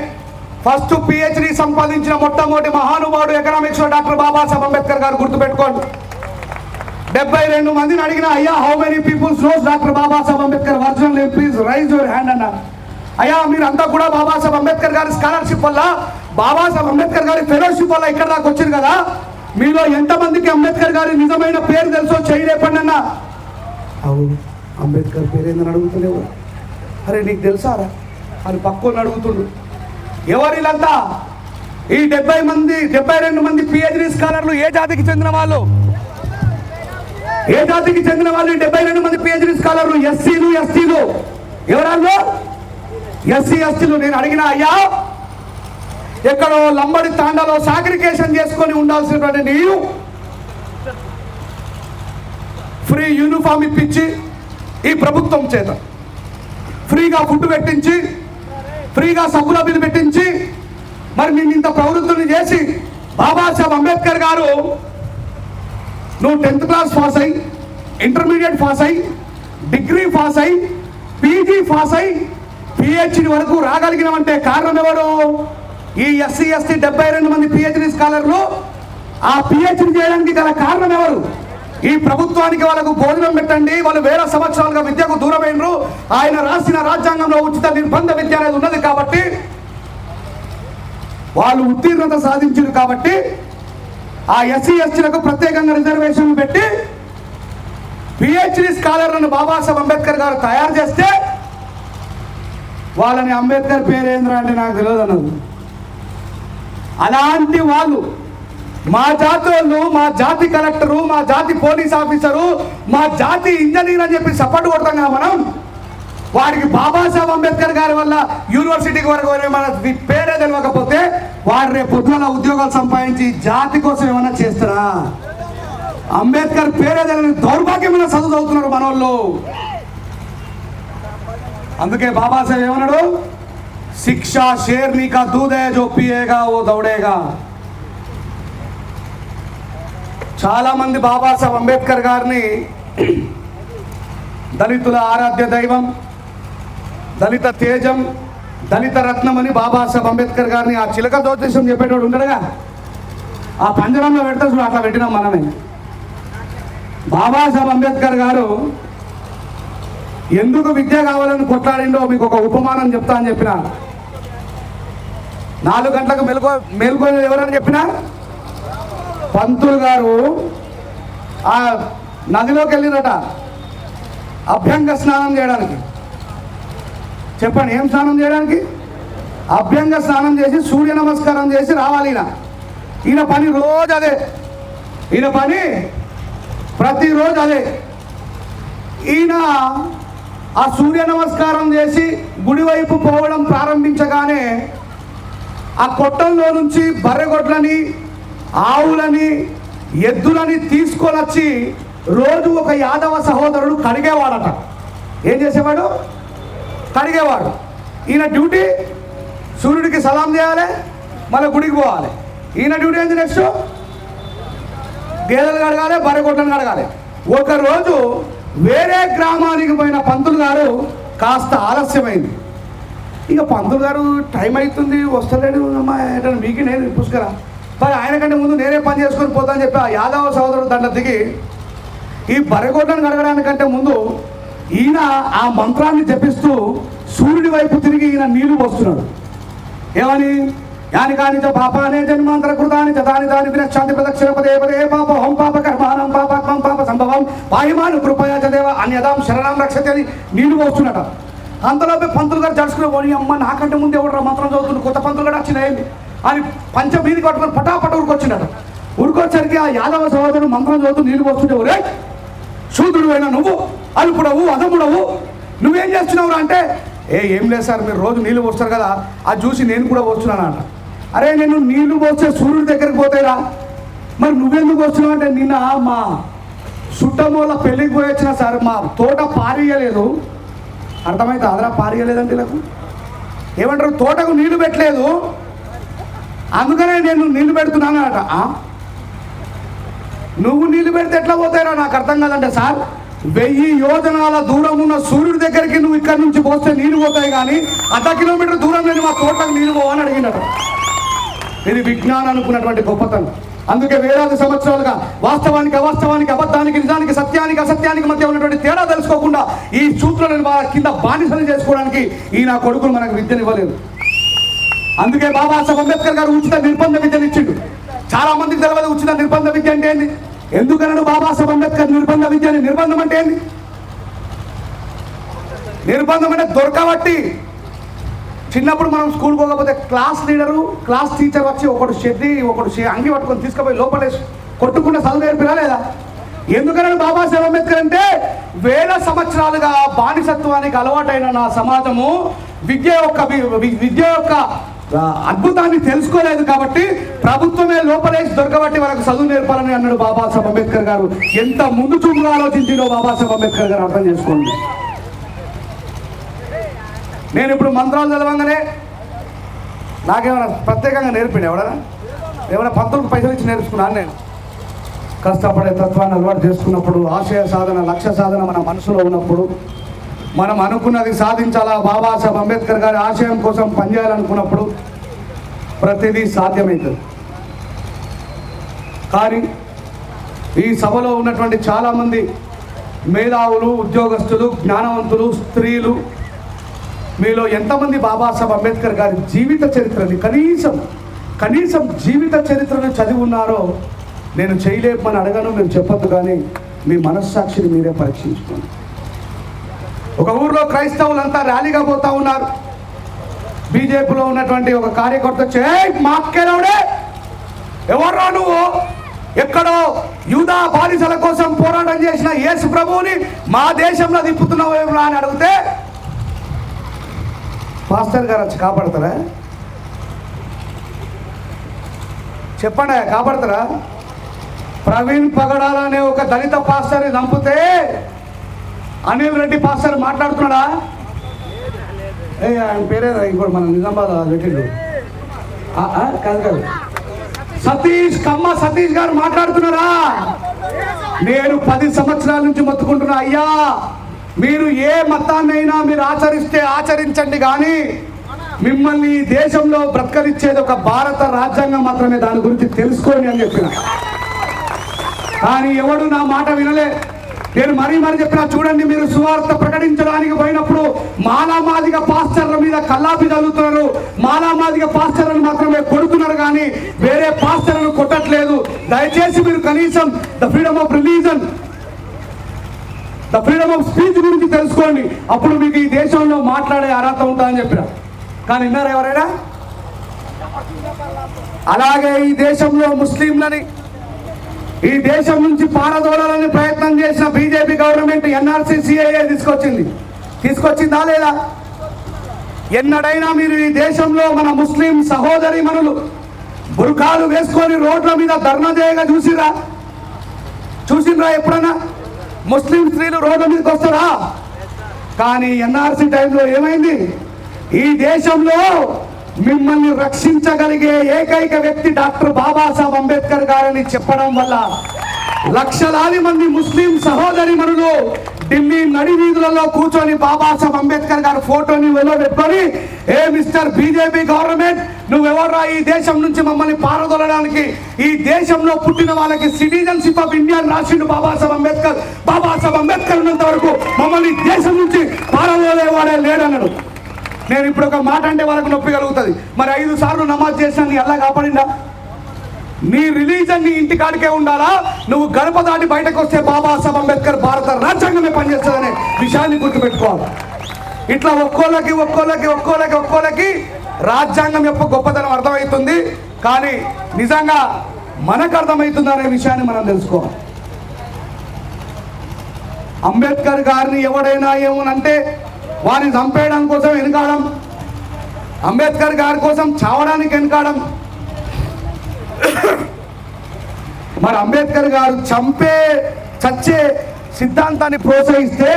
Speaker 1: ఫస్ట్ పిహెచ్డి సంపాదించిన మొట్టమొదటి మహానుభావుడు ఎకనామిక్స్లో డాక్టర్ బాబాసాహెబ్ అంబేద్కర్ గారు, గుర్తుపెట్టుకోండి. 72 మందిని అడిగిన, అయ్యా how many peoples knows doctor Babasaheb Ambedkar? Virtual please raise your hand అన్న. అయ్యా మీరంతా కూడా బాబాసాహెబ్ అంబేద్కర్ గారి స్కాలర్షిప్ వల్ల, బాబాసాహెబ్ అంబేద్కర్ గారి ఫెలోషిప్ వల్ల ఇక్కడ దాకా వచ్చారు కదా, మీలో ఎంతమందికి అంబేద్కర్ గారి నిజమైన పేరు తెలుసో చేయలేపండి అన్న. అవును, అంబేద్కర్ పేరు ఏందని అడుగుతున్నావు? అరే నీకు తెలుసారా అని పక్కన అడుగుతుండు. ఎవరిలంతా? ఈ 72 మంది పిహెచ్డి స్కాలర్లు ఏ జాతికి చెందిన వాళ్ళు? ఏ జాతికి చెందిన వాళ్ళు? 72 మంది పిహెచ్డి స్కాలర్లు ఎస్సీలు, ఎస్టీలు. ఎవరన్నా? ఎస్సీ, ఎస్టీలు. నేను అడిగిన, అయ్యా ఎక్కడో లంబడి తాండాలో సాగ్రిగేషన్ చేసుకొని ఉండాల్సినటువంటి నీవు ఫ్రీ యూనిఫామ్ ఇప్పించి ఈ ప్రభుత్వం చేత ఫ్రీగా ఫుడ్ పెట్టించి, ఫ్రీగా సబ్బుల బిల్లు పెట్టించి, మరి నేను ఇంత ప్రవృత్తుని చేసి బాబాసాహెబ్ అంబేద్కర్ గారు నువ్వు 10th క్లాస్ పాస్ అయ్యి, ఇంటర్మీడియట్ పాస్ అయ్యి, డిగ్రీ పాస్ అయ్యి, పీజీ పాస్ అయ్యి, పిహెచ్డి వరకు రాగలిగినామంటే కారణం ఎవరు? ఈ ఎస్సీ, ఎస్టీ 72 మంది పిహెచ్డి స్కాలర్లు. ఆ పిహెచ్డి చేయడానికి గల కారణం ఎవరు? ఈ ప్రభుత్వానికి వాళ్ళకు భోజనం పెట్టండి, వాళ్ళు వేల సంవత్సరాలుగా విద్యకు దూరమైనరు. ఆయన రాసిన రాజ్యాంగంలో ఉచిత నిర్బంధ విద్య అనేది ఉన్నది కాబట్టి, వాళ్ళు ఉత్తీర్ణత సాధించారు కాబట్టి ఆ ఎస్సీ, ఎస్టీలకు ప్రత్యేకంగా రిజర్వేషన్ పెట్టి పిహెచ్డి స్కాలర్లను బాబాసాహెబ్ అంబేద్కర్ గారు తయారు చేస్తే వాళ్ళని అంబేద్కర్ పేరేంద్ర అంటే నాకు తెలియదు అన్నది. అలాంటి వాళ్ళు మా జాతి వాళ్ళు, మా జాతి కలెక్టరు, మా జాతి పోలీస్ ఆఫీసరు, మా జాతి ఇంజనీర్ అని చెప్పి సపోర్ట్ కొడతాం కదా మనం. వాడికి బాబాసాహెబ్ అంబేద్కర్ గారి వల్ల యూనివర్సిటీకి వరకు మన పేరే తెలియకపోతే వాడు రేపు పొద్దున ఉద్యోగాలు సంపాదించి జాతి కోసం ఏమైనా చేస్తారా? అంబేద్కర్ పేరే తెలియని దౌర్భాగ్యమైన చదువు చదువుతున్నారు మనోళ్ళు. అందుకే బాబాసాహెబ్ ఏమన్నాడు, శిక్షా షేర్నీ కా దూద్ హై జో పియేగా ఓ దౌడేగా. చాలా మంది బాబాసాహెబ్ అంబేద్కర్ గారిని దళితుల ఆరాధ్య దైవం, దళిత తేజం, దళిత రత్నం అని బాబాసాహెబ్ అంబేద్కర్ గారిని ఆ చిలక జ్యోతిషం చెప్పేటోడు ఉంటాడుగా, ఆ పంజరంలో పెడితే చూడు అట్లా పెట్టినాం మనమే. బాబాసాహెబ్ అంబేద్కర్ గారు ఎందుకు విద్య కావాలని కొట్లాడిండో మీకు ఒక ఉపమానం చెప్తా అని చెప్పిన. 4 గంటలకు మేల్కొని ఎవరని చెప్పినా, పంతులు గారు ఆ నదిలోకి వెళ్ళినట అభ్యంగ స్నానం చేయడానికి. చెప్పండి, ఏం స్నానం చేయడానికి? అభ్యంగ స్నానం చేసి సూర్య నమస్కారం చేసి రావాలి. ఈయన పని రోజు అదే, ఈయన పని ప్రతిరోజు అదే. ఈయన ఆ సూర్య నమస్కారం చేసి గుడి వైపు పోవడం ప్రారంభించగానే ఆ కొట్టంలో నుంచి బర్రెగొడ్లని, ఆవులని, ఎద్దులని తీసుకొని వచ్చి రోజు ఒక యాదవ సహోదరుడు కడిగేవాడట. ఏం చేసేవాడు? కడిగేవాడు. ఈయన డ్యూటీ సూర్యుడికి సలాం చేయాలి, మళ్ళీ గుడికి పోవాలి. ఈయన డ్యూటీ ఏంటి? నెక్స్ట్ గేదెలు కడగాలి, బర్రెగొడ్లను కడగాలి. ఒకరోజు వేరే గ్రామానికి పోయిన పంతులు గారు కాస్త ఆలస్యమైంది. ఇక పంతులు గారు టైం అవుతుంది వస్తలేడు, అమ్మా ఏంటంటే మీకు నేను పుష్కరా మరి ఆయన కంటే ముందు నేనే పని చేసుకొని పోతానని చెప్పి ఆ యాదవ సహోదరుడు దండ దిగి ఈ బర్రెగొడ్లను కడగడానికంటే ముందు ఈయన ఆ మంత్రాన్ని జపిస్తూ సూర్యుడి వైపు తిరిగి ఈయన నీళ్లు పోస్తున్నాడు. ఏమని? యాని కాని పాపానే జన్మాంతర కృతాని దాని దాని వినశాంతి ప్రదక్షిణ పదే పదే పాప హోం పాప కర్మానం పాపాత్మం పాప సంభవం పాహిమాను కృపయా చదేవ అన్యదాం శరణం రక్షతే అని నీళ్లు పోస్తున్నట. అంతలోపే పంతులు గారు జడుచుకుని పోనీ అమ్మ నాకంటే ముందు ఎవరు మంత్రం చదువుతుంది, కొత్త పంతులు కూడా వచ్చినాయి అని పంచం మీది కట్టుకొని పటాపట ఉరికొచ్చినట. ఉరికొచ్చరికి ఆ యాదవ సహోదరుడు మంత్రం చదువుతూ నీళ్లు పోస్తుంటే, ఒరే శూద్రుడు అయినా నువ్వు అల్పుడవు అదముడవు నువ్వేం చేస్తున్నావు అంటే, ఏం లేదు సార్, మీరు రోజు నీళ్లు పోస్తారు కదా, అది చూసి నేను కూడా పోస్తున్నాను అంట. అరే నేను నీళ్లు పోస్తే సూర్యుడి దగ్గరికి పోతాయిరా, మరి నువ్వెందుకు వస్తున్నావు అంటే, నిన్న మా చుట్టమూల పెళ్ళికి పోయి వచ్చిన సార్, మా తోట పారియలేదు. అర్థమైతే అదరా పారియలేదంటే నాకు ఏమంటారు, తోటకు నీళ్లు పెట్టలేదు, అందుకనే నేను నీళ్లు పెడుతున్నాను అట. నువ్వు నీళ్లు పెడితే ఎట్లా పోతాయిరా నాకు అర్థం కాదంటే, సార్ 1000 యోజనాల దూరం ఉన్న సూర్యుడి దగ్గరికి నువ్వు ఇక్కడి నుంచి పోస్తే నీళ్లు పోతాయి, కానీ 1/2 కిలోమీటర్ దూరం నేను మా తోటకు నీళ్లు పోవని అడిగినట్టు. ఇది విజ్ఞానం అనుకున్నటువంటి గొప్పతనం. అందుకే వేలాది సంవత్సరాలుగా వాస్తవానికి అవాస్తవానికి, అబద్ధానికి నిజానికి, సత్యానికి అసత్యానికి మధ్య ఉన్నటువంటి తేడా తెలుసుకోకుండా ఈ సూత్రాలను కింద బానిసలు చేసుకోవడానికి ఈ నా కొడుకులు మనకు విద్యనివ్వలేదు. అందుకే బాబాసాహెబ్ అంబేద్కర్ గారు ఉచిత నిర్బంధ విద్యను ఇచ్చిండు. చాలా మందికి తెలియదు ఉచిత నిర్బంధ విద్య అంటే ఏంది. ఎందుకన్నాడు బాబాసాహెబ్ అంబేద్కర్ నిర్బంధ విద్యని? నిర్బంధం అంటే ఏంది? నిర్బంధం అంటే దొరకబట్టి. చిన్నప్పుడు మనం స్కూల్కి పోకపోతే క్లాస్ లీడరు, క్లాస్ టీచర్ వచ్చి ఒకడు షెడ్డి ఒకడు అంగి పట్టుకొని తీసుకుపోయి లోపల కొట్టుకుంటే చదువు నేర్పినా లేదా? ఎందుకన్నాడు బాబాసాహెబ్ అంబేద్కర్ అంటే, 1000 సంవత్సరాలుగా బానిసత్వానికి అలవాటైన నా సమాజము విద్య యొక్క అద్భుతాన్ని తెలుసుకోలేదు కాబట్టి ప్రభుత్వమే లోపలేసి దొరకబట్టి వాళ్ళకు చదువు నేర్పాలని అన్నాడు బాబాసాహెబ్ అంబేద్కర్ గారు. ఎంత ముందు చూపుగా ఆలోచించిందో బాబాసాహెబ్ అంబేద్కర్ గారు అర్థం చేసుకోండి. నేను ఇప్పుడు మంత్రాలు చదవంగానే నాకేమైనా ప్రత్యేకంగా నేర్పిండి ఏమైనా పంతులకు పైసలు ఇచ్చి నేర్చుకున్నాను. నేను కష్టపడే తత్వాన్ని అలవాటు చేసుకున్నప్పుడు, ఆశయ సాధన, లక్ష్య సాధన మన మనసులో ఉన్నప్పుడు, మనం అనుకున్నది సాధించాలా, బాబాసాహెబ్ అంబేద్కర్ గారి ఆశయం కోసం పనిచేయాలనుకున్నప్పుడు ప్రతిదీ సాధ్యమవుతుంది. కానీ ఈ సభలో ఉన్నటువంటి చాలామంది మేధావులు, ఉద్యోగస్తులు, జ్ఞానవంతులు, స్త్రీలు, మీలో ఎంతమంది బాబాసాహెబ్ అంబేద్కర్ గారి జీవిత చరిత్రని కనీసం జీవిత చరిత్రను చదివి ఉన్నారో నేను చేయలేమని అడగను, మీరు చెప్పొద్దు, కానీ మీ మనస్సాక్షిని మీరే పరీక్షించుకోండి. ఒక ఊర్లో క్రైస్తవులంతా ర్యాలీగా పోతా ఉన్నారు. బీజేపీలో ఉన్నటువంటి ఒక కార్యకర్త వచ్చి, మాక్కేనవుడే ఎవర్రా నువ్వు, ఎక్కడో యూదా బానిసల కోసం పోరాటం చేసిన యేసు ప్రభువుని మా దేశంలో తిప్పుతున్నావు ఏమరా అని అడిగితే పాస్టర్ గారు వచ్చి కాపాడతారా? చెప్పండి, కాపాడతారా? ప్రవీణ్ పగడాల అనే ఒక దళిత పాస్టర్ని చంపితే అనిల్ రెడ్డి పాస్టర్ మాట్లాడుతున్నాడా? ఆయన పేరే ఇప్పుడు మన నిజామాబాద్ పెట్టిండు కాదు కమ్మ సతీష్ గారు మాట్లాడుతున్నారా? నేను 10 సంవత్సరాల నుంచి మొత్తుకుంటున్నా, అయ్యా మీరు ఏ మతాన్నైనా మీరు ఆచరిస్తే ఆచరించండి, కానీ మిమ్మల్ని ఈ దేశంలో బ్రతకనిచ్చేది ఒక భారత రాజ్యాంగం మాత్రమే, దాని గురించి తెలుసుకోండి అని చెప్పిన. కానీ ఎవడు నా మాట వినలే. నేను మరీ చెప్పినా, చూడండి, మీరు సువార్త ప్రకటించడానికి పోయినప్పుడు మాలామాదిగ పాస్టర్ల మీద కల్లాపి చదువుతున్నారు, మాలామాదిగ పాస్టర్లను మాత్రమే కొడుతున్నారు, కానీ వేరే పాస్టర్లను కొట్టట్లేదు. దయచేసి మీరు కనీసం the freedom of religion, the freedom of speech గురించి తెలుసుకోండి, అప్పుడు మీకు ఈ దేశంలో మాట్లాడే అర్హత ఉంటుందని చెప్పిన. కానీ విన్నారా ఎవరైనా? అలాగే ఈ దేశంలో ముస్లింలని ఈ దేశం నుంచి పారదోలాలని ప్రయత్నం చేసిన బీజేపీ గవర్నమెంట్ ఎన్ఆర్సీ సిఏఏ తీసుకొచ్చిందా లేదా? ఎన్నడైనా మీరు ఈ దేశంలో మన ముస్లిం సహోదరి మనులు బుర్కాలు వేసుకొని రోడ్ల మీద ధర్నా చేయగా చూసిండ్రా ఎప్పుడన్నా? ముస్లిం స్త్రీలు రోడ్ల మీదకి వస్తారా? కానీ ఎన్ఆర్సీ టైంలో ఏమైంది? ఈ దేశంలో మిమ్మల్ని రక్షించగలిగే ఏకైక వ్యక్తి డాక్టర్ బాబాసాహెబ్ అంబేద్కర్ గారని చెప్పడం వల్ల లక్షలాది మంది ముస్లిం సహోదరి మనులు ఢిల్లీ నడి వీధులలో కూర్చొని బాబాసాహెబ్ అంబేద్కర్ గారి ఫోటోని వెలువెట్టుకొని, ఏ మిస్టర్ బీజేపీ గవర్నమెంట్, నువ్వెవర్రా ఈ దేశం నుంచి మమ్మల్ని పారదోలడానికి? ఈ దేశంలో పుట్టిన వాళ్ళకి సిటిజన్షిప్ ఆఫ్ ఇండియా రాసిండు బాబాసాహెబ్ అంబేద్కర్. బాబాసాహెబ్ అంబేద్కర్ ఉన్నంత వరకు మమ్మల్ని దేశం నుంచి పారదోలేవాడే లేడన్నాడు. నేను ఇప్పుడు ఒక మాట అంటే వాళ్ళకు నొప్పి కలుగుతుంది. మరి 5 సార్లు నమాజ్ చేసినా నీ అల్లా కాపాడిందా? నీ రిలీజన్ నీ ఇంటికాడికే ఉండాలా? నువ్వు గడప దాటి బయటకు వస్తే బాబాసాహెబ్ అంబేద్కర్ భారత రాజ్యాంగమే పనిచేస్తుందనే విషయాన్ని గుర్తుపెట్టుకోవాలి. ఇట్లా ఒక్కోళ్ళకి రాజ్యాంగం యొక్క గొప్పతనం అర్థమవుతుంది, కానీ నిజంగా మనకు అర్థమవుతుంది అనే విషయాన్ని మనం తెలుసుకోవాలి. అంబేద్కర్ గారిని ఎవడైనా ఏమనంటే వారిని చంపేయడం కోసం వెనుకాడం, అంబేద్కర్ గారి కోసం చావడానికి వెనుకాడం. మరి అంబేద్కర్ గారు చచ్చే సిద్ధాంతాన్ని ప్రోత్సహిస్తే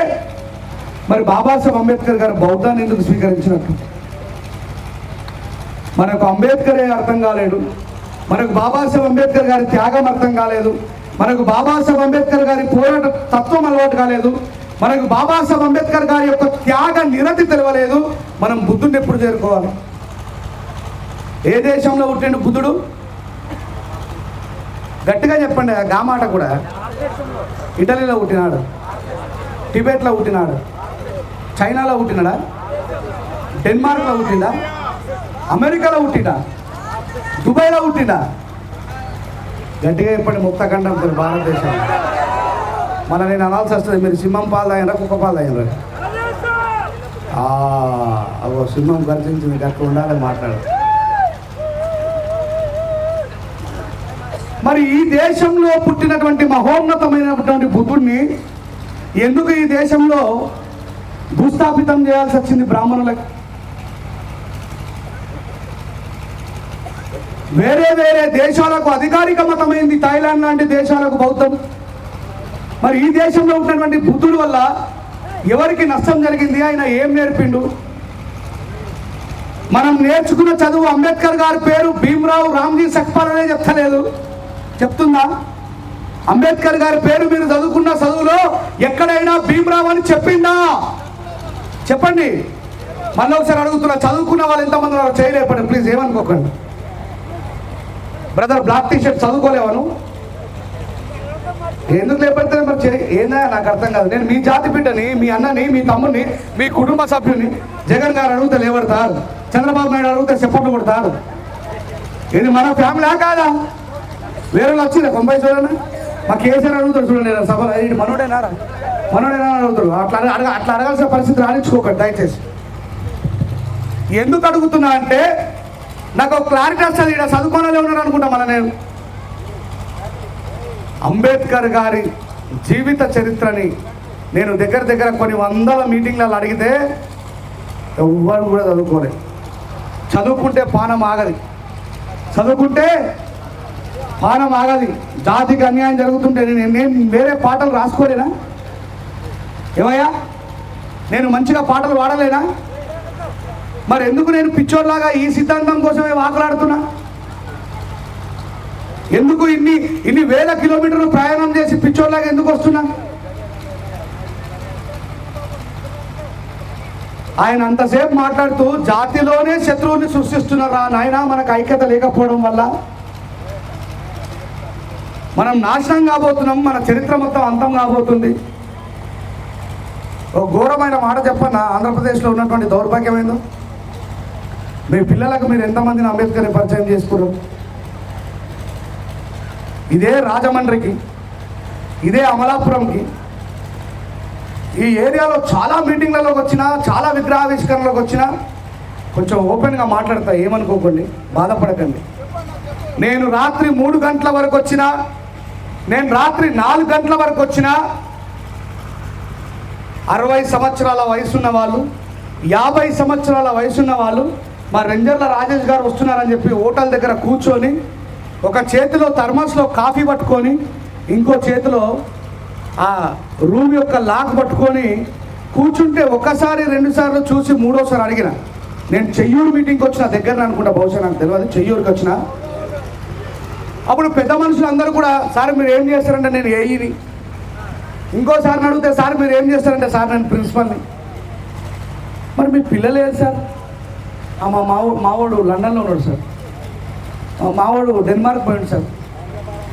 Speaker 1: మరి బాబాసాహెబ్ అంబేద్కర్ గారు బౌద్ధాన్ని ఎందుకు స్వీకరించినట్టు? మనకు అంబేద్కరే అర్థం కాలేడు, మనకు బాబాసాహెబ్ అంబేద్కర్ గారి త్యాగం అర్థం కాలేదు, మనకు బాబాసాహెబ్ అంబేద్కర్ గారి పోరాట తత్వం అలవాటు కాలేదు, మనకు బాబాసాహెబ్ అంబేద్కర్ గారి యొక్క త్యాగ నిరతి తెలవలేదు. మనం బుద్ధుడిని ఎప్పుడు చేరుకోవాలి? ఏ దేశంలో పుట్టిండు బుద్ధుడు? గట్టిగా చెప్పండి గా మాట కూడా. ఇటలీలో పుట్టినాడు, టిబెట్లో పుట్టినాడు, చైనాలో పుట్టినాడా, డెన్మార్క్లో పుట్టిందా, అమెరికాలో పుట్టిండా, దుబాయ్లో పుట్టిండా? గట్టిగా చెప్పండి. ముక్తఖండం భారతదేశం. మన నేను అనాల్సి వస్తుంది, మీరు సింహం పాలు తాగినరా కుక్క పాలు తాగినరా? అవో సింహం గర్జించింది, అట్లా ఉండాలని మాట్లాడు. మరి ఈ దేశంలో పుట్టినటువంటి మహోన్నతమైనటువంటి బుద్ధుడిని ఎందుకు ఈ దేశంలో భూస్థాపితం చేయాల్సి వచ్చింది బ్రాహ్మణులకు? వేరే దేశాలకు అధికారిక మతమైంది థాయిలాండ్ లాంటి దేశాలకు బౌద్ధం. మరి ఈ దేశంలో ఉన్నటువంటి బుద్ధుడు వల్ల ఎవరికి నష్టం జరిగింది? ఆయన ఏం నేర్పిండు? మనం నేర్చుకున్న చదువు అంబేద్కర్ గారి పేరు భీమ్రావ్ రామ్జీ సఖ్పాల్ అనే చెప్తుందా? అంబేద్కర్ గారి పేరు మీరు చదువుకున్న చదువులో ఎక్కడైనా భీమ్రావ్ అని చెప్పిందా? చెప్పండి. మళ్ళీ ఒకసారి అడుగుతున్నా, చదువుకున్న వాళ్ళు ఎంతమంది ఉన్నారు? చేయలేపండి ప్లీజ్, ఏమనుకోకండి. బ్రదర్ బ్లాక్ టీషర్ట్ చదువుకోలేవాను ఎందుకు లేకపోతే మరి ఏందా నాకు అర్థం కాదు. నేను మీ జాతి బిడ్డని, మీ అన్నని, మీ తమ్ముని, మీ కుటుంబ సభ్యుని. జగన్ గారు అడిగితే లేవడతారు, చంద్రబాబు నాయుడు అడిగితే చెప్పట్లు కొడతారు. ఇది మన ఫ్యామిలీ కాదా? వేరే వచ్చిందా 90 చూడండి. మా కేసీఆర్ అడుగుతాడు చూడండి, సభలో మనోడేనా అడుగుతాడు. అట్లా అడగాల్సిన పరిస్థితి రాణించుకోకండి దయచేసి. ఎందుకు అడుగుతున్నా అంటే నాకు ఒక క్లారిటీ వస్తుంది. ఇక్కడ చదువుకోవాలనే ఉన్నారు అనుకుంటా. నేను అంబేద్కర్ గారి జీవిత చరిత్రని నేను దగ్గర కొన్ని వందల మీటింగ్లలో అడిగితే ఎవ్వరు కూడా చదువుకోలేదు. చదువుకుంటే పానం ఆగది, చదువుకుంటే పానం ఆగది. జాతికి అన్యాయం జరుగుతుంటే నేను వేరే పాటలు రాసుకోలేనా? ఏమయ్యా, నేను మంచిగా పాటలు వాడలేనా? మరి ఎందుకు నేను పిచ్చోర్లాగా ఈ సిద్ధాంతం కోసమే వాకలాడుతున్నా? ఎందుకు ఇన్ని వేల కిలోమీటర్లు ప్రయాణం చేసి పిచ్చోర్లాగా ఎందుకు వస్తున్నా? ఆయన అంతసేపు మాట్లాడుతూ జాతిలోనే శత్రువుని సృష్టిస్తున్నారా నాయన, మనకు ఐక్యత లేకపోవడం వల్ల మనం నాశనం కాబోతున్నాం, మన చరిత్ర మొత్తం అంతం కాబోతుంది. ఓ ఘోరమైన మాట చెప్పన్నా, ఆంధ్రప్రదేశ్లో ఉన్నటువంటి దౌర్భాగ్యమైందో. మీ పిల్లలకు మీరు ఎంతమందిని అంబేద్కర్ని పరిచయం చేసుకున్నారు? ఇదే రాజమండ్రికి, ఇదే అమలాపురంకి, ఈ ఏరియాలో చాలా మీటింగ్లలోకి వచ్చినా, చాలా విగ్రహావిష్కరణలోకి వచ్చినా కొంచెం ఓపెన్గా మాట్లాడతా, ఏమనుకోకండి, బాధపడకండి. నేను రాత్రి 3 గంటల వరకు వచ్చినా, నేను రాత్రి 4 గంటల వరకు వచ్చినా 60 సంవత్సరాల వయసున్న వాళ్ళు, 50 సంవత్సరాల వయసున్న వాళ్ళు మా రెంజర్ల రాజేష్ గారు వస్తున్నారని చెప్పి హోటల్ దగ్గర కూర్చొని ఒక చేతిలో థర్మస్లో కాఫీ పట్టుకొని ఇంకో చేతిలో ఆ రూమ్ యొక్క లాక్ పట్టుకొని కూర్చుంటే ఒకసారి 2 సార్లు చూసి 3వసారి అడిగిన. నేను చెయ్యూరు మీటింగ్కి వచ్చిన, దగ్గర అనుకుంటా, బహుశా నాకు తెలియదు, చెయ్యూరుకి వచ్చిన. అప్పుడు పెద్ద మనుషులు అందరూ కూడా, సార్ మీరు ఏం చేస్తారంటే నేను ఏఈని. ఇంకోసారిని అడిగితే, సార్ మీరు ఏం చేస్తారంటే, సార్ నేను ప్రిన్సిపల్ని. మరి మీ పిల్లలు ఏది సార్? మావాడు లండన్లో ఉన్నాడు సార్, మావాడు డెన్మార్క్ పోయాడు సార్.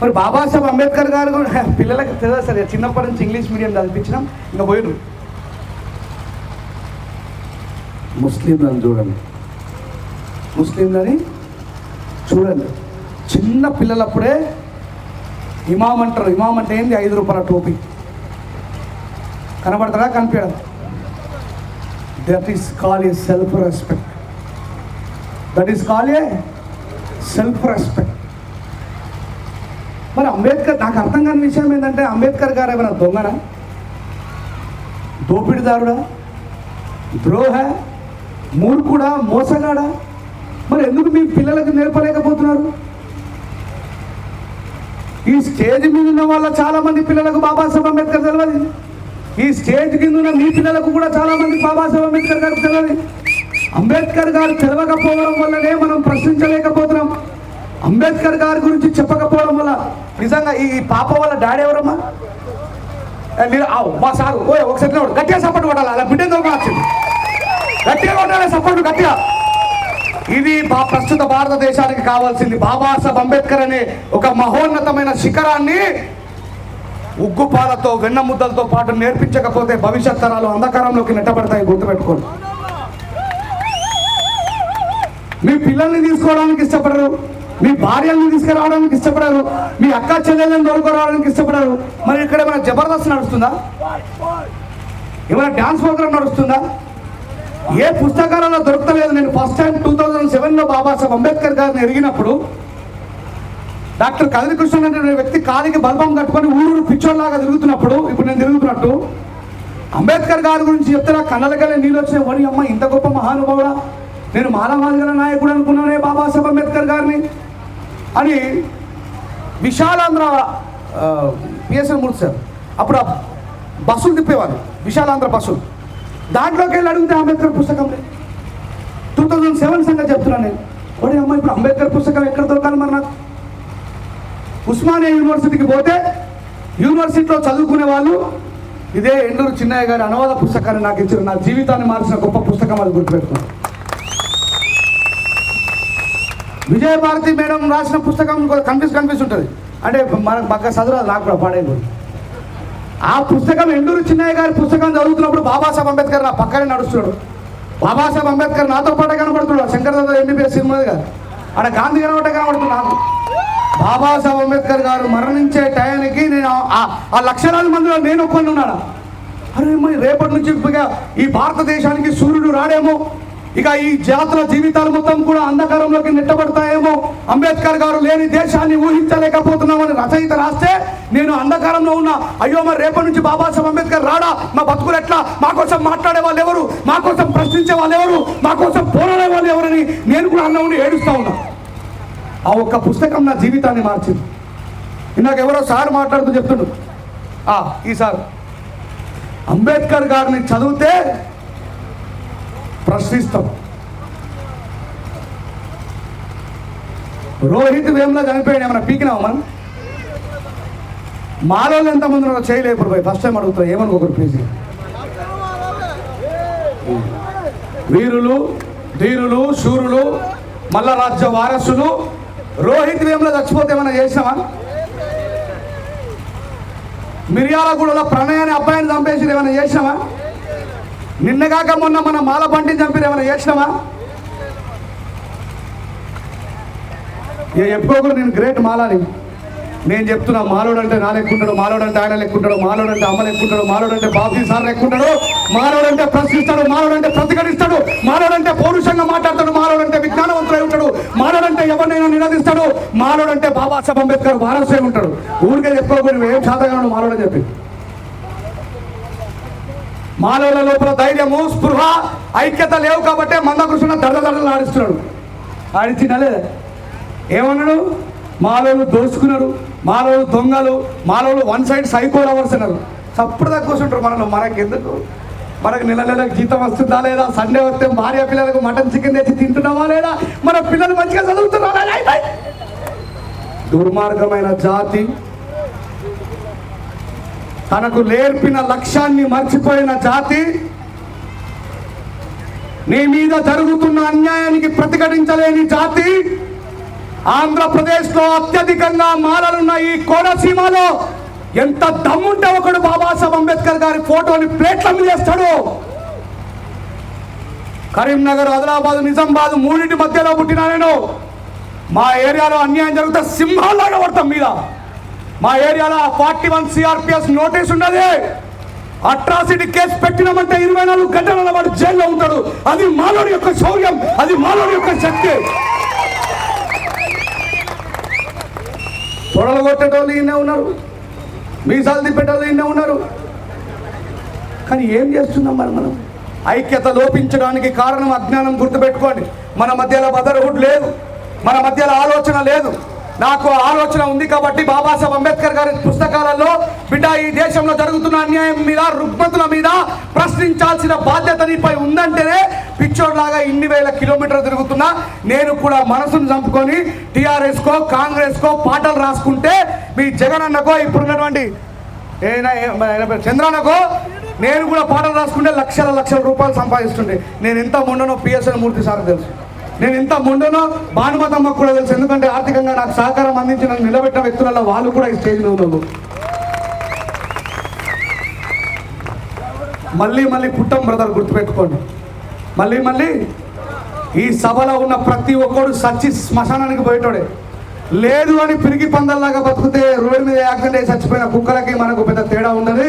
Speaker 1: మరి బాబాసాహెబ్ అంబేద్కర్ గారు కూడా పిల్లలకి తెలియదు సార్, చిన్నప్పటి నుంచి ఇంగ్లీష్ మీడియం చదివించినాం, ఇంకా పోయిడు. ముస్లింలని చూడండి, ముస్లింలని చూడండి. చిన్న పిల్లలప్పుడే ఇమాం అంటారు. ఇమాం అంటే ఏంది? 5 రూపాయల టోపీ. కనబడతారా? కనిపించడం. That is call a self respect. That is call a self respect. మరి అంబేద్కర్, నాకు అర్థం కాని విషయం ఏంటంటే, అంబేద్కర్ గారు ఏమైనా దొంగనా, దోపిడిదారుడా, ద్రోహ, మూర్ఖుడా, మోసగాడా? మరి ఎందుకు మీ పిల్లలకు నేర్పలేకపోతున్నారు? ఈ స్టేజ్ మీద ఉన్న వాళ్ళ చాలా మంది పిల్లలకు బాబాసాహెబ్ అంబేద్కర్ తెలియదు. ఈ స్టేజ్ కింద ఉన్న మీ పిల్లలకు కూడా చాలా మంది బాబాసాహెబ్ అంబేద్కర్ గారు తెలియదు. అంబేద్కర్ గారు తెలియకపోవడం వల్లనే మనం ప్రశ్నించలేకపోతున్నాం. అంబేద్కర్ గారి గురించి చెప్పకపోవడం వల్ల నిజంగా ఈ పాప వాళ్ళ డాడీ ఎవరమ్మా? మీరు మా సారు ఒకసారి గట్టిగా సపోర్ట్ కొట్టాలి, అలా బిడ్డ దొరకాల్సింది, గట్టిగా కొట్టాలి సపోర్ట్, గట్టిగా. ఇది ప్రస్తుత భారతదేశానికి కావాల్సింది. బాబాసాహెబ్ అంబేద్కర్ అనే ఒక మహోన్నతమైన శిఖరాన్ని ఉగ్గుపాలతో, వెన్న ముద్దలతో పాటు నేర్పించకపోతే భవిష్యత్ తరాలు అంధకారంలోకి నెట్టబడతాయి, గుర్తుపెట్టుకోండి. మీ పిల్లల్ని తీసుకోవడానికి ఇష్టపడరు, మీ భార్యల్ని తీసుకురావడానికి ఇష్టపడరు, మీ అక్క చెల్లెళ్ళని తోలుకురావడానికి ఇష్టపడరు. మరి ఇక్కడ ఏమైనా జబర్దస్త్ నడుస్తుందా? ఏమైనా డ్యాన్స్ ప్రోగ్రామ్ నడుస్తుందా? ఏ పుస్తకాలలో దొరకలేదు. నేను ఫస్ట్ టైం 2007లో బాబాసాహెబ్ అంబేద్కర్ గారిని ఎరిగినప్పుడు, డాక్టర్ కదిరి కృష్ణ అనే వ్యక్తి కాలికి బల్బం కట్టుకొని ఊరు పిచ్చోళ్ళలాగా తిరుగుతున్నప్పుడు, ఇప్పుడు నేను తిరుగుతున్నట్టు, అంబేద్కర్ గారి గురించి చెప్తే నా కళ్ళలకెళ్ళి నీళ్ళు వచ్చిన వడి, అమ్మ ఇంత గొప్ప మహానుభావుడా, నేను మానవాధికార నాయకుడు అనుకున్నానే బాబాసాహెబ్ అంబేద్కర్ గారిని అని. విశాలాంధ్ర పిఎస్ఎన్ మూర్తి సార్ అప్పుడు బస్సులు తిప్పేవారు, విశాలాంధ్ర బస్సులు. దాంట్లోకి వెళ్ళి అడిగితే అంబేద్కర్ పుస్తకం లేదు. 2007 సంగతి చెప్తున్నాను నేను. ఒరే అమ్మ, ఇప్పుడు అంబేద్కర్ పుస్తకం ఎక్కడ దొరకాలి మరి నాకు? ఉస్మానియా యూనివర్సిటీకి పోతే యూనివర్సిటీలో చదువుకునే వాళ్ళు ఇదే ఎండూరు చిన్నయ్య గారి అనువాద పుస్తకాన్ని నాకు ఇచ్చారు. నా జీవితాన్ని మార్చిన గొప్ప పుస్తకం, అది గుర్తుపెట్టుకున్నాను. విజయభారతి మేడం రాసిన పుస్తకం కన్ఫ్యూజ్ ఉంటుంది, అంటే మనకు బాగా చదువు నాకు కూడా పాడైపోయింది. ఆ పుస్తకం ఎండూరు చిన్నయ్య గారి పుస్తకం చదువుతున్నప్పుడు బాబాసాహెబ్ అంబేద్కర్ నా పక్కనే నడుస్తున్నాడు. బాబాసాహెబ్ అంబేద్కర్ నాతో పాటే కనబడుతున్నాడు. శంకర్దాద ఎంబీబీఎస్ సినిమా కదా, ఆడ గాంధీ కనబట్టే కనబడుతున్నాడు నాకు. బాబాసాహెబ్ అంబేద్కర్ గారు మరణించే టయానికి నేను ఆ లక్షలాది మందిలో నేను ఒక్కడిని ఉన్నాను. అరే మరి రేపటి నుంచి ఈ భారతదేశానికి సూర్యుడు రాడేమో, ఇక ఈ జాతుల జీవితాలు మొత్తం కూడా అంధకారంలోకి నెట్టబడతాయేమో, అంబేద్కర్ గారు లేని దేశాన్ని ఊహించలేకపోతున్నామని రచయిత రాస్తే నేను అంధకారంలో ఉన్నా. అయ్యో మరి రేపటి నుంచి బాబాసాహెబ్ అంబేద్కర్ రాడా, మా బతుకులు ఎట్లా, మా కోసం మాట్లాడే వాళ్ళు ఎవరు, మా కోసం ప్రశ్నించే వాళ్ళు ఎవరు, మా కోసం పోరాడే వాళ్ళు ఎవరని నేను కూడా అన్న ఉండి ఏడుస్తూ ఉన్నా. ఆ ఒక్క పుస్తకం నా జీవితాన్ని మార్చింది. ఇందాక ఎవరో సార్ మాట్లాడుతూ చెప్తుండు, ఈ సార్ అంబేద్కర్ గారిని చదివితే ప్రశ్నిస్తాం. రోహిత్ వేముల చనిపోయాడు, ఏమన్నా పీకినావు మనం? మాలో ఎంతమంది ఉన్నారో చేయలేదు. ఇప్పుడు పోయి ఫస్ట్ టైం అడుగుతారు, ఏమని ఒకరు ప్లీజ్. వీరులు, ధీరులు, శూరులు, మల్ల రాజ్య వారసులు రోహిత్ వేముల చచ్చిపోతే ఏమైనా చేసినావా? మిర్యాలగూడలో ప్రణయాన్ని అబ్బాయిని చంపేసి ఏమైనా చేసినావా? నిన్నగాక మొన్న మన మాల బండిని చంపి ఏమైనా చేసినావా? ఎప్పుడో నేను గ్రేట్ మాలని నేను చెప్తున్నా. మాలోడు అంటే నా లెక్కుంటాడు, మాలోడు అంటే ఆయన లెక్కుంటాడు, మాలోడు అంటే అమ్మ లెక్కుంటాడు, మాలోడు అంటే బాబీ సార్ లెక్కుంటాడు, మాలోడు అంటే ప్రశ్నిస్తాడు, మాలోడు అంటే ప్రతిఘటిస్తాడు, మాలోడు అంటే పౌరుషంగా మాట్లాడతాడు, మాలోడు అంటే విజ్ఞానవంతుడై ఉంటాడు, మాలోడు అంటే ఎవరినైనా నిలదీస్తాడు, మాలోడు అంటే బాబాసాహెబ్ అంబేద్కర్ వారసే ఉంటాడు. ఊరికే చెప్పుకోకపోయి ఏం శాతగాను మాలోడని చెప్పి. మానవుల లోపల ధైర్యము, స్పృహ, ఐక్యత లేవు కాబట్టి మందకృష్ణ దడదడలు ఆడిస్తున్నాడు. ఆడించినలే ఏమన్నాడు? మానవులు దోచుకున్నారు, మానవులు దొంగలు, మానవులు వన్ సైడ్ సైకో లవర్స్ అన్నారు. చప్పుడు దాకా కూర్చుంటారు. మనకెందుకు? మనకు నెల నెలకు జీతం వస్తుందా లేదా, సండే వస్తే భార్య పిల్లలకు మటన్ చికెన్ తెచ్చి తింటున్నావా లేదా, మన పిల్లలు మంచిగా చదువుతున్నారా? దుర్మార్గమైన జాతి, తనకు నేర్పిన లక్ష్యాన్ని మర్చిపోయిన జాతి, నీ మీద జరుగుతున్న అన్యాయానికి ప్రతిఘటించలేని జాతి, ఆంధ్రప్రదేశ్లో అత్యధికంగా మాలలున్న ఈ కోనసీమలో ఎంత దమ్ముంటే ఒకడు బాబాసాహెబ్ అంబేద్కర్ గారి ఫోటోని ప్లేట్ల మీద వేస్తాడు. కరీంనగర్, ఆదిలాబాద్, నిజామాబాద్ మూడింటి మధ్యలో పుట్టినా నేను. మా ఏరియాలో అన్యాయం జరిగితే సింహాల్లాగా పడతాం మీద. మా ఏరియాలో 41 CRPS నోటీస్ ఉన్నది. అట్రాసిటీ కేసు పెట్టినామంటే 24 గంటల వాడు జైల్లో ఉంటాడు. అది మానవుడి యొక్క శౌర్యం, అది మానవుడి యొక్క శక్తి. పొడలు కొట్టేటోళ్ళు ఈయనే ఉన్నారు, మీసాలు తిప్పేటోళ్ళు ఈయనే ఉన్నారు. కానీ ఏం చేస్తున్నాం మనం? ఐక్యత లోపించడానికి కారణం అజ్ఞానం. గుర్తుపెట్టుకోండి, మన మధ్యలో బ్రదర్హుడ్ లేదు, మన మధ్యలో ఆలోచన లేదు. నాకు ఆలోచన ఉంది కాబట్టి బాబాసాహెబ్ అంబేద్కర్ గారి పుస్తకాలలో బిడ్డ ఈ దేశంలో జరుగుతున్న అన్యాయం మీద, రుగ్మతుల మీద ప్రశ్నించాల్సిన బాధ్యత నీపై ఉందంటేనే పిచ్చోడ్లాగా ఇన్ని వేల కిలోమీటర్లు తిరుగుతున్నా నేను కూడా మనసును చంపుకొని టీఆర్ఎస్కో కాంగ్రెస్కో పాటలు రాసుకుంటే మీ జగన్ అన్నకో ఇప్పుడున్నటువంటి చంద్రన్నకో నేను కూడా పాటలు రాసుకుంటే లక్షల రూపాయలు సంపాదిస్తుండే. నేను ఎంత మొండనో పిఎస్ఎన్ మూర్తి సార్ తెలుసు, నేను ఎంత మొండనో భానుమతమ్మకు కూడా తెలుసు. ఎందుకంటే ఆర్థికంగా నాకు సహకారం అందించి నన్ను నిలబెట్టిన వ్యక్తులలో వాళ్ళు కూడా ఈ స్టేజ్లో ఉన్నారు. మళ్ళీ పుట్టం బ్రదర్, గుర్తుపెట్టుకోండి. మళ్ళీ ఈ సభలో ఉన్న ప్రతి ఒక్కడు సచ్చి శ్మశానానికి పోయేటోడే. లేదు అని పిరిగి పందల్లాగా బతుకుతే రోడ్డు మీద యాక్సిడెంట్ అయ్యి చచ్చిపోయిన కుక్కలకి మనకు పెద్ద తేడా ఉండదు.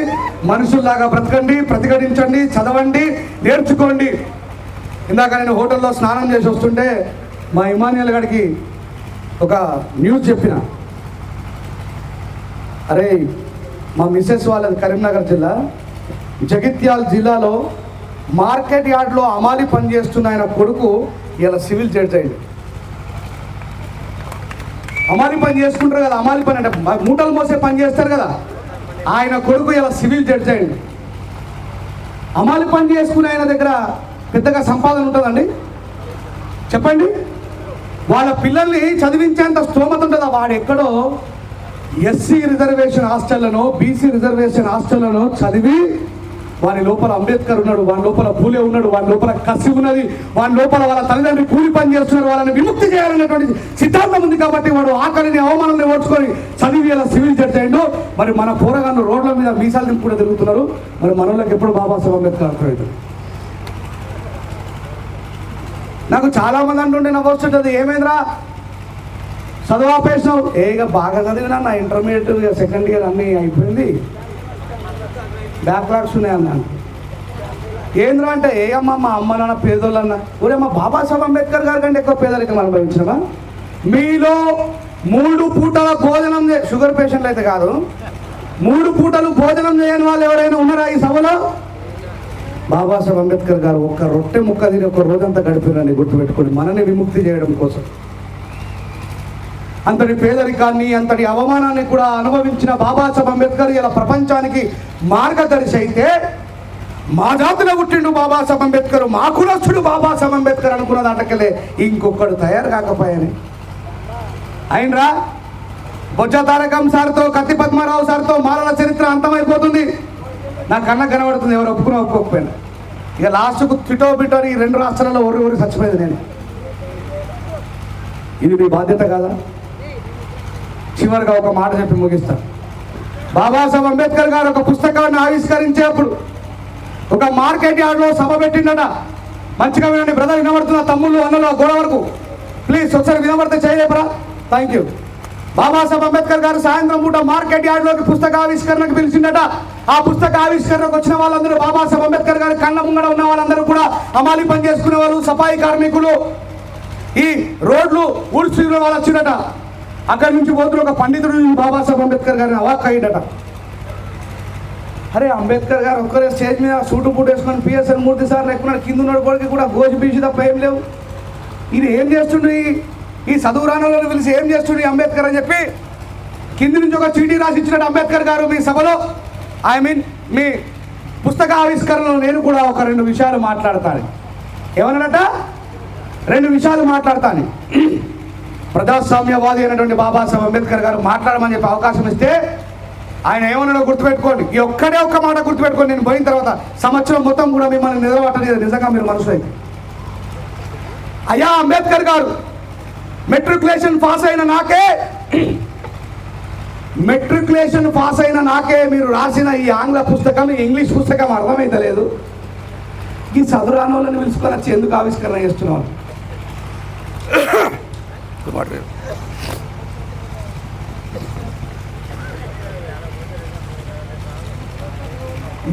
Speaker 1: మనుషుల్లాగా బ్రతకండి, ప్రతిఘటించండి, చదవండి, నేర్చుకోండి. ఇందాక నేను హోటల్లో స్నానం చేసి వస్తుంటే మా ఇమానియల్ గారికి ఒక న్యూస్ చెప్పిన. అరే మా మిస్సెస్ వాళ్ళది కరీంనగర్ జిల్లా, జగిత్యాల జిల్లాలో మార్కెట్ యార్డ్లో అమాలి పని చేస్తున్న ఆయన కొడుకు ఇలా సివిల్ జడ్జ్ అయ్యింది. అమాలి పని చేసుకుంటారు కదా, అమాలి పని అంటే మూటలు మోసే పని చేస్తారు కదా, ఆయన కొడుకు ఇలా సివిల్ జడ్జ్ అయ్యింది. అమాలి పని చేసుకునే ఆయన దగ్గర పెద్దగా సంపాదన ఉంటుందండి చెప్పండి? వాళ్ళ పిల్లల్ని చదివించేంత స్తోమత ఉంటుందా? వాడు ఎక్కడో ఎస్సీ రిజర్వేషన్ హాస్టళ్లను, బీసీ రిజర్వేషన్ హాస్టళ్లను చదివి వాని లోపల అంబేద్కర్ ఉన్నాడు, వాని లోపల పూలే ఉన్నాడు, వాని లోపల కసి ఉన్నది, వాని లోపల వాళ్ళ తల్లిదండ్రులు కూలి పని చేస్తున్నారు, వాళ్ళని విముక్తి చేయాలనేటువంటి సిద్ధాంతం ఉంది కాబట్టి వాడు ఆకలిని అవమానాన్ని ఓడ్చుకొని చదివి ఇలా సివిల్ జడ్జ్ అయ్యిండు. మరి మన పోరగాళ్ళు రోడ్ల మీద మీసాలు దింపుకుంటూ తిరుగుతున్నారు. మరి మనోళ్ళకి ఎప్పుడు బాబాసాహెబ్ అంబేద్కర్ అర్థమవుతుంది? నాకు చాలామంది అంటుండే నాకు వస్తుంటుంది, ఏమైందిరా చదువు ఆపేసినావు? ఇక బాగా చదివినా, నా ఇంటర్మీడియట్ సెకండ్ ఇయర్ అన్నీ అయిపోయింది, బ్యాక్లాగ్స్ ఉన్నాయి అన్నాను. ఏంద్ర అంటే ఏ అమ్మ మా అమ్మ నాన్న పేదోళ్ళన్న ఊరే మా బాబాసాహెబ్ అంబేద్కర్ గారి కంటే ఎక్కువ పేదరికం అనుభవించినమా? మీలో 3 పూటల భోజనం షుగర్ పేషెంట్లు అయితే కాదు, 3 పూటలు భోజనం చేయని వాళ్ళు ఎవరైనా ఉన్నారా ఈ సభలో? బాబాసాహెబ్ అంబేద్కర్ గారు ఒక్క రొట్టె ముక్క తిని ఒక రోజంతా గడిపిరని గుర్తుపెట్టుకోండి, మనని విముక్తి చేయడం కోసం. అంతటి పేదరికాన్ని అంతటి అవమానాన్ని కూడా అనుభవించిన బాబాసాహెబ్ అంబేద్కర్ ఇలా ప్రపంచానికి మార్గదర్శి అయితే, మా జాతిలో పుట్టిండు బాబాసాహెబ్ అంబేద్కర్, మా కులస్తుడు బాబాసాహెబ్ అంబేద్కర్ అనుకున్న దాంట్లోకెళ్ళే ఇంకొకడు తయారు కాకపోయాని అయినరా. బొజ్జ తారకం సార్తో, కత్తి పద్మారావు సార్తో మాలల చరిత్ర అంతమైపోతుంది. నా కళ్ళ కనబడుతుంది, ఎవరు ఒప్పుకోకపోయినా. ఇక లాస్ట్కు ట్విటో బిటో ఈ 2 రాష్ట్రాల్లో ఊరి చచ్చిపోయింది నేను. ఇది మీ బాధ్యత కాదా? చివరిగా ఒక మాట చెప్పి ముగిస్తాను. బాబాసాహెబ్ అంబేద్కర్ గారు ఒక పుస్తకాన్ని ఆవిష్కరించేప్పుడు ఒక మార్కెట్ యార్డ్లో సభ పెట్టిండట. మంచిగా వినండి బ్రదర్, వినబడుతున్న తమ్ముళ్ళు అన్నలు గోడ వరకు ప్లీజ్ ఒకసారి వినబడితే చేయలేపరా. Thank you. బాబాసాహెబ్ అంబేద్కర్ గారు సాయంత్రం పూట మార్కెట్ యార్డ్లోకి పుస్తక ఆవిష్కరణకు పిలిచిండట. ఆ పుస్తక ఆవిష్కరణకు వచ్చిన వాళ్ళందరూ బాబాసాహెబ్ అంబేద్కర్ గారి కళ్ళ ముంగడ ఉన్న వాళ్ళందరూ కూడా అమాలి పని చేసుకునే వాళ్ళు, సఫాయి కార్మికులు, ఈ రోడ్లు ఊడ్చుకునే వాళ్ళు వచ్చిండట. అక్కడి నుంచి పోతున్న ఒక పండితుడు బాబాసాహెబ్ అంబేద్కర్ గారిని అవాక్ అయ్యిండట. అరే అంబేద్కర్ గారు ఒక్కరే స్టేజ్ మీద సూటు బూట్ వేసుకొని పిఎస్ఎన్ 3 సార్లు ఎక్కున్నాడు, కింద ఉన్న కొడుకు కూడా గోజు పీసి తప్ప ఏం లేవు. ఇది ఏం చేస్తుండ్రు, ఈ చదువు రాణులను పిలిచి ఏం చేస్తుండ్రు అంబేద్కర్ అని చెప్పి కింది నుంచి ఒక చీటీ రాసి ఇచ్చినట్టు అంబేద్కర్ గారు మీ సభలో, ఐ మీన్ మీ పుస్తక ఆవిష్కరణలో నేను కూడా ఒక 2 విషయాలు మాట్లాడతాను. ఏమన్నాడట? 2 విషయాలు మాట్లాడతాను. ప్రజాస్వామ్యవాది అయినటువంటి బాబాసాహెబ్ అంబేద్కర్ గారు మాట్లాడమని చెప్పి అవకాశం ఇస్తే ఆయన ఏమన్నాడో గుర్తుపెట్టుకోండి. ఈ ఒక్క మాట గుర్తుపెట్టుకోండి. నేను పోయిన తర్వాత సంవత్సరం మొత్తం కూడా మిమ్మల్ని నిలబట్టలేదు, నిజంగా మీరు మనసు అయితే. అయ్యా అంబేద్కర్ గారు, మెట్రికులేషన్ పాస్ అయిన నాకే మీరు రాసిన ఈ ఆంగ్ల పుస్తకం, ఇంగ్లీష్ పుస్తకం అర్థమైతలేదు. ఈ చదువురాని వాళ్ళని పిలుచుకొని వచ్చి ఎందుకు ఆవిష్కరణ చేస్తున్నాను?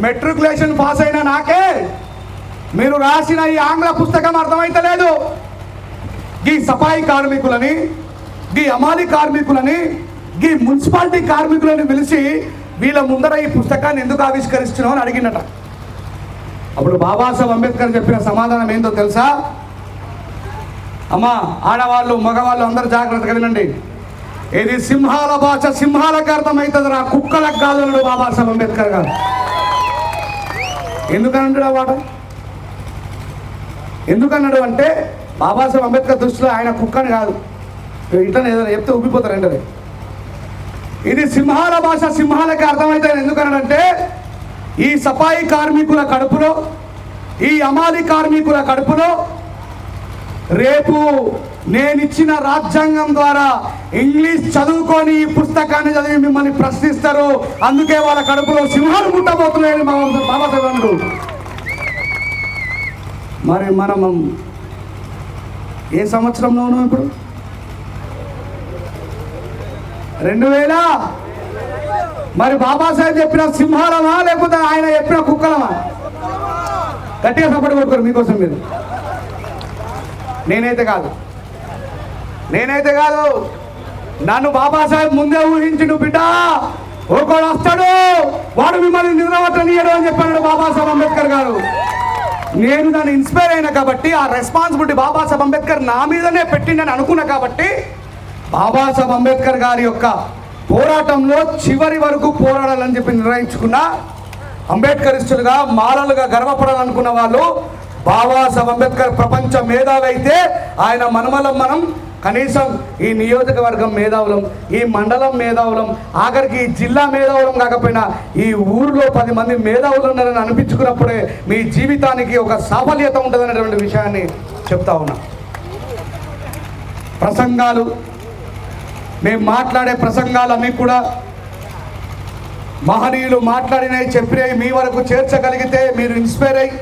Speaker 1: మెట్రికులేషన్ పాస్ అయిన నాకే మీరు రాసిన ఈ ఆంగ్ల పుస్తకం అర్థమైతలేదు. ఈ సఫాయి కార్మికులని, ఈ అమాలి కార్మికులని, ఈ మున్సిపాలిటీ కార్మికులని పిలిచి వీళ్ళ ముందర ఈ పుస్తకాన్ని ఎందుకు ఆవిష్కరిస్తున్నావు అని అడిగినట. అప్పుడు బాబాసాహెబ్ అంబేద్కర్ చెప్పిన సమాధానం ఏందో తెలుసా? అమ్మా, ఆడవాళ్ళు మగవాళ్ళు అందరూ జాగ్రత్తగా వినండి. ఇది సింహాల భాష, సింహాలకు అర్థమవుతుంది రా, కుక్కలకు కాదు అన్నాడు బాబాసాహెబ్ అంబేద్కర్ గారు. ఎందుకన్నాడు ఆ మాట? ఎందుకన్నాడు అంటే బాబాసాహెబ్ అంబేద్కర్ దృష్టిలో ఆయన కుక్కని కాదు, ఇట్లా ఏదైనా చెప్తే ఉబ్బిపోతారంటే. ఇది సింహాల భాష, సింహాలకి అర్థమవుతుంది. ఎందుకన్నాడంటే ఈ సఫాయి కార్మికుల కడుపులో, ఈ అమాలి కార్మికుల కడుపులో రేపు నేనిచ్చిన రాజ్యాంగం ద్వారా ఇంగ్లీష్ చదువుకొని ఈ పుస్తకాన్ని చదివి మిమ్మల్ని ప్రశ్నిస్తారు. అందుకే వాళ్ళ కడుపులో సింహాలు పుట్టబోతున్నాయని బాబాసాహెబ్ అన్నాడు. మరి మనం ఏ సంవత్సరంలో ఉన్నాం ఇప్పుడు? 2000. మరి బాబాసాహెబ్ చెప్పిన సింహాలమా లేకపోతే ఆయన చెప్పిన కుక్కలమా? గట్టిగా సపోర్ట్ కొట్టుకోరు మీకోసం మీరు. నేనైతే కాదు. నన్ను బాబాసాహెబ్ ముందే ఊహించిండు. బిడ్డ ఒకడు వస్తాడు, వాడు మిమ్మల్ని నిద్రవట్టనీయడు అని చెప్పాడు బాబాసాహెబ్ అంబేద్కర్ గారు. నేను దాన్ని ఇన్స్పైర్ అయినా కాబట్టి ఆ రెస్పాన్సిబిలిటీ బాబాసాహెబ్ అంబేద్కర్ నా మీదనే పెట్టిండని అనుకున్నా కాబట్టి బాబాసాహెబ్ అంబేద్కర్ గారి యొక్క పోరాటంలో చివరి వరకు పోరాడాలని చెప్పి నిర్ణయించుకున్నా. అంబేద్కరిస్టులుగా, మాలలుగా గర్వపడాలనుకున్న వాళ్ళు బాబాసాహెబ్ అంబేద్కర్ ప్రపంచ మేధావి అయితే ఆయన మనం కనీసం ఈ నియోజకవర్గం మేధావులం, ఈ మండలం మేధావులం, ఆఖరికి ఈ జిల్లా మేధావులం కాకపోయినా ఈ ఊరిలో 10 మంది మేధావులు ఉన్నారని అనిపించుకున్నప్పుడే మీ జీవితానికి ఒక సాఫల్యత ఉంటుందనేటువంటి విషయాన్ని చెప్తా ఉన్నా. ప్రసంగాలు, మేము మాట్లాడే ప్రసంగాలన్నీ కూడా మహనీయులు మాట్లాడినవి, చెప్పినవి మీ వరకు చేర్చగలిగితే మీరు ఇన్స్పైర్ అయ్యి,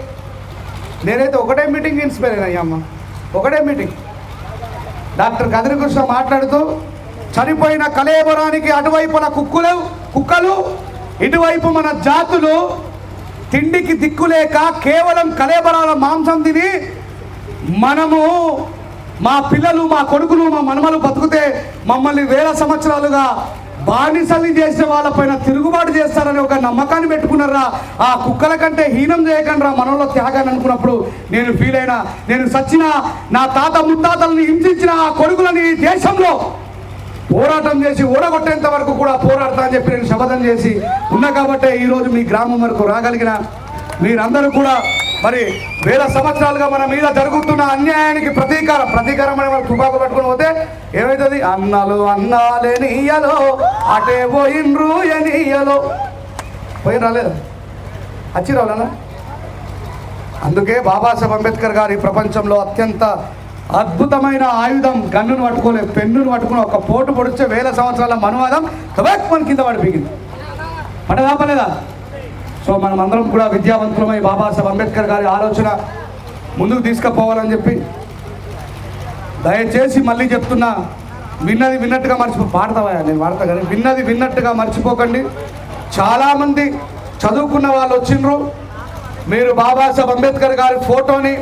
Speaker 1: నేనైతే ఒకటే మీటింగ్ ఇన్స్పైర్ అయినా అమ్మ, ఒకటే మీటింగ్. డాక్టర్ కదిరికృష్ణ మాట్లాడుతూ చనిపోయిన కళేబరానికి అటువైపున కుక్కలు, ఇటువైపు మన జాతులు తిండికి దిక్కులేక కేవలం కలేబరాల మాంసం తిని మనము మా పిల్లలు మా కొడుకులు మా మనమలు బతుకుతే మమ్మల్ని వేల సంవత్సరాలుగా బానిసల్ని చేసిన వాళ్ళపైన తిరుగుబాటు చేస్తారని ఒక నమ్మకాన్ని పెట్టుకున్నారా. ఆ కుక్కల కంటే హీనం చేయకండి మనలో త్యాగాన్ని అనుకున్నప్పుడు నేను ఫీల్ అయినా. నేను సచ్చిన నా తాత ముత్తాతల్ని హింసించిన ఆ కొడుకులని దేశంలో పోరాటం చేసి ఓడగొట్టేంత వరకు కూడా పోరాడతా అని చెప్పి నేను శపథం చేసి ఉన్నా కాబట్టి ఈరోజు మీ గ్రామం వరకు రాగలిగిన. మీరందరూ కూడా మరి వేల సంవత్సరాలుగా మన మీద జరుగుతున్న అన్యాయానికి ప్రతీకారం అని మనం తుపాకు పట్టుకుని పోతే ఏమవుతుంది? అన్నాలు అన్నాలే నీయలో అటే పోయిన్రు ఎనీయలో పోయిన రాలేదు వచ్చి రావాలన్నా. అందుకే బాబాసాహెబ్ అంబేద్కర్ గారు ఈ ప్రపంచంలో అత్యంత అద్భుతమైన ఆయుధం గన్నును పట్టుకోలే, పెన్నును పట్టుకుని ఒక పోటు పొడిచే వేల సంవత్సరాల మనువాదం మన కింద పడిపోయింది. పడదాపలేదా? సో మనం అందరం కూడా విద్యావంతులమై బాబాసాహెబ్ అంబేద్కర్ గారి ఆలోచన ముందుకు తీసుకుపోవాలని చెప్పి దయచేసి మళ్ళీ చెప్తున్నా, విన్నది విన్నట్టుగా పాడతావా? నేను వాడతా కానీ విన్నది విన్నట్టుగా మర్చిపోకండి. చాలామంది చదువుకున్న వాళ్ళు వచ్చిండ్రు. మీరు బాబాసాహెబ్ అంబేద్కర్ గారి ఫోటోని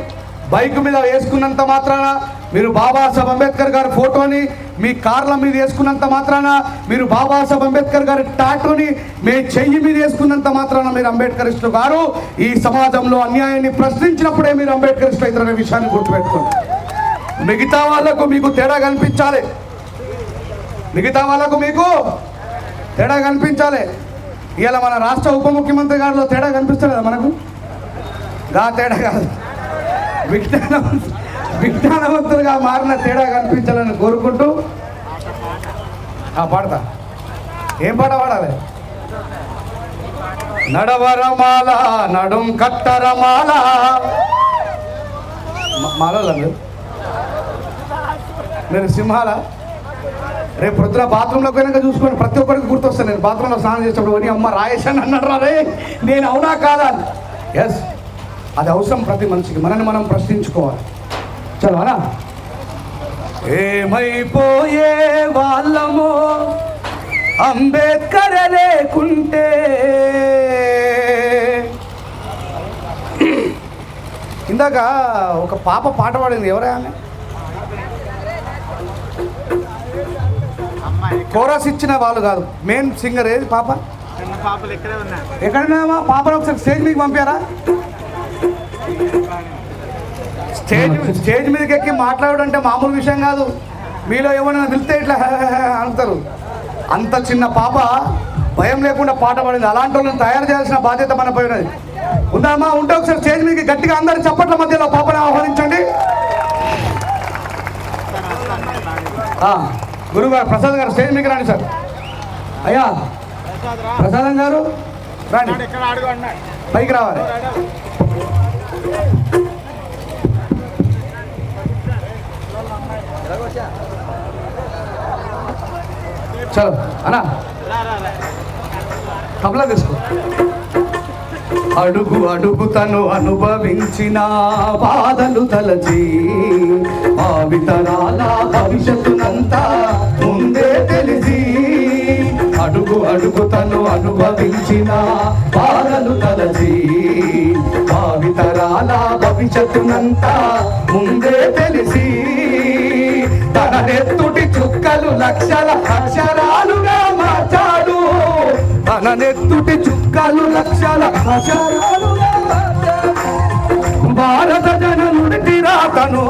Speaker 1: బైక్ మీద వేసుకున్నంత మాత్రాన, మీరు బాబాసాహెబ్ అంబేద్కర్ గారి ఫోటోని మీ కార్ల మీద వేసుకున్నంత మాత్రాన, మీరు బాబాసాహెబ్ అంబేద్కర్ గారి టాటూని మీ చెయ్యి మీద వేసుకున్నంత మాత్రాన మీరు అంబేద్కరిస్టులు గారు. ఈ సమాజంలో అన్యాయాన్ని ప్రశ్నించినప్పుడే మీరు అంబేద్కరిస్టులు అవుతారనే విషయాన్ని గుర్తుపెట్టుకోండి. మిగతా వాళ్ళకు మీకు తేడా కనిపించాలి, మిగతా వాళ్ళకు మీకు తేడా కనిపించాలి. ఇవాళ మన రాష్ట్ర ఉప ముఖ్యమంత్రి గారిలో తేడా కనిపిస్తుంది కదా మనకు? గా తేడా కాదు, విజ్ఞానవంతులుగా మారిన తేడా కనిపించాలని కోరుకుంటూ పాడతా. ఏం పాట పాడాలి? నడవరమాల నడుం కట్టరమాల మాలలో మీరు సింహాల. రేపు పొద్దున బాత్రూంలోకి వెనక చూసుకోండి, ప్రతి ఒక్కరికి గుర్తొస్తాను. నేను బాత్రూంలో స్నానం చేసేటప్పుడు నీ అమ్మ రాయేశాను అన్నాడు రా రే, నేను అవునా కాదా? ఎస్, అది అవసరం ప్రతి మనిషికి. మనల్ని మనం ప్రశ్నించుకోవాలి. చలో అనా. ఏమైపోయే వాళ్ళమో అంబేద్కర్ లేకుంటే, ఇందాక ఒక పాప పాట పాడింది, ఎవరే ఆమె? కోరస్ ఇచ్చిన వాళ్ళు కాదు, మెయిన్ సింగర్. ఏది పాప? ఎక్కడైనా పాపను ఒకసారి స్టేజ్ మీకు పంపారా? స్టేజ్ మీదకి ఎక్కి మాట్లాడడం అంటే మామూలు విషయం కాదు. మీలో ఏమైనా పిలిస్తే ఇట్లా అంటారు. అంత చిన్న పాప భయం లేకుండా పాట పాడింది. అలాంటి వాళ్ళని తయారు చేయాల్సిన బాధ్యత మనపై ఉన్నది. ఉందామా? ఉంటే ఒకసారి స్టేజ్ మీదకి గట్టిగా అందరి చప్పట్ల మధ్యలో పాపని ఆహ్వానించండి. గురుగారు ప్రసాద్ గారు స్టేజ్ మీకు రాండి సార్. అయ్యా ప్రసాదం గారు రాండి, పైకి రావాలి. చలో అన్నా, తబలా తీసుకో. అడుగు అడుగు తను అనుభవించిన బాధలు తలచి భావితరాల భవిష్యత్తునంతా ముందే తెలిసి, అడుగు అడుగు తను అనుభవించిన బాధలు తలచి భావితరాల భవిష్యత్తునంతా ముందే తెలిసి, తన నెత్తుటి చుక్కలు లక్షల అక్షరాలుగా మార్చాడు, తన నెత్తుటి చుక్కలు లక్షల అక్షరాలుగా మార్చాడు. భారత జననుడి రాతను,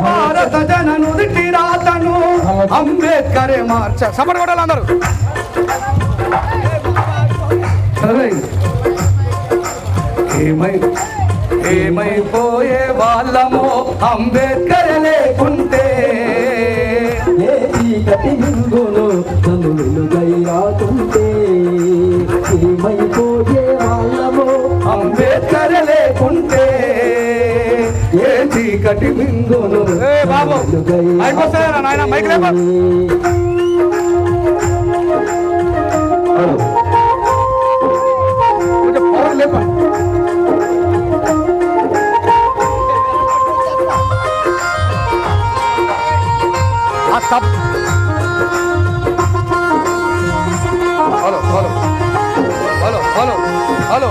Speaker 1: భారత జననుడి రాతను అంబేద్కరే మార్చాడు. సపోర్ట్ కొట్టాలి అందరూ. ఏమైపోయే వాళ్ళమో అంబేద్కర్ లేకుంటే,
Speaker 2: చీకటి మింగును నన్ను వెలుగై రాకుంటే, ఏమైపోయే వాళ్ళమో
Speaker 1: అంబేద్కర్ లేకుంటే, ఏ చీకటి మింగును బాబు ఆయన మైక్ లేప. లేప hello hello hello hello hello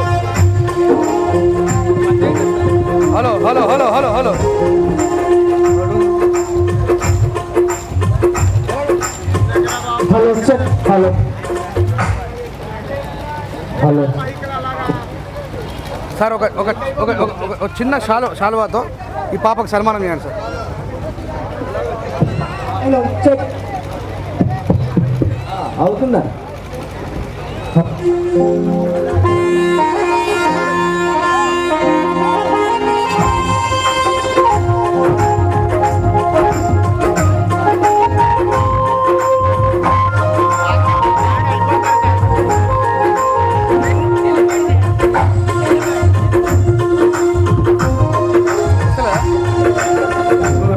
Speaker 1: sir ఒక ఒక ఒక ఒక చిన్న శాలువాతో ఈ పాపకు సన్మానం చేయండి సార్.
Speaker 2: హలో చెక్ అవుతుందా?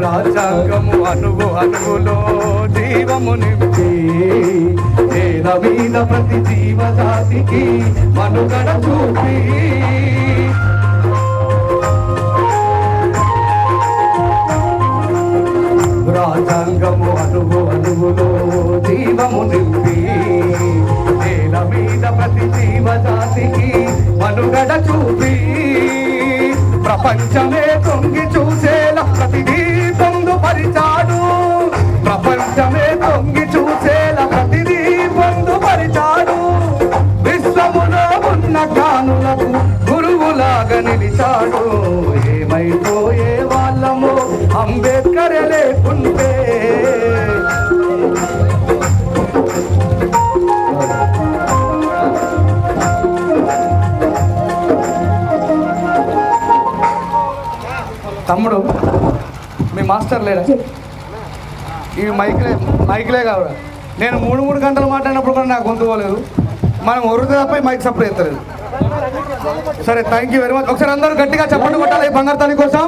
Speaker 1: రాజ్యాంగము అనువు అనువులో జీవము నింపి నేల మీద ప్రతి జీవజాతికి మనుగడ చూపి రాజ్యాంగము అనువు అనువులో జీవము నింపి నేల మీద ప్రతి జీవజాతికి మనుగడ చూపి ప్రపంచమే తొంగి చూసేలా ప్రతిదీ పొందుపరిచాడు. ప్రపంచమే తొంగి చూసేలా ప్రతిదీ పొందుపరిచాడు. విశ్వములో ఉన్న జ్ఞానులకు గురువులాగా నిలిచాడు. ఏమైపోయే వాళ్ళము అంబేద్కర్ లేకుంటే. తమ్ముడు మీ మాస్టర్ లేడా? ఇవి మైక్లే కావడా? నేను 3 గంటలు మాట్లాడినప్పుడు కూడా నాకు గొంతు పోలేదు. మనం ఒరుదు తప్ప మైక్ సప్లై ఎత్తలేదు. సరే, థ్యాంక్ యూ వెరీ మచ్. ఒకసారి అందరూ గట్టిగా చప్పట్లు కొట్టాలి బంగారు తల్లి కోసం.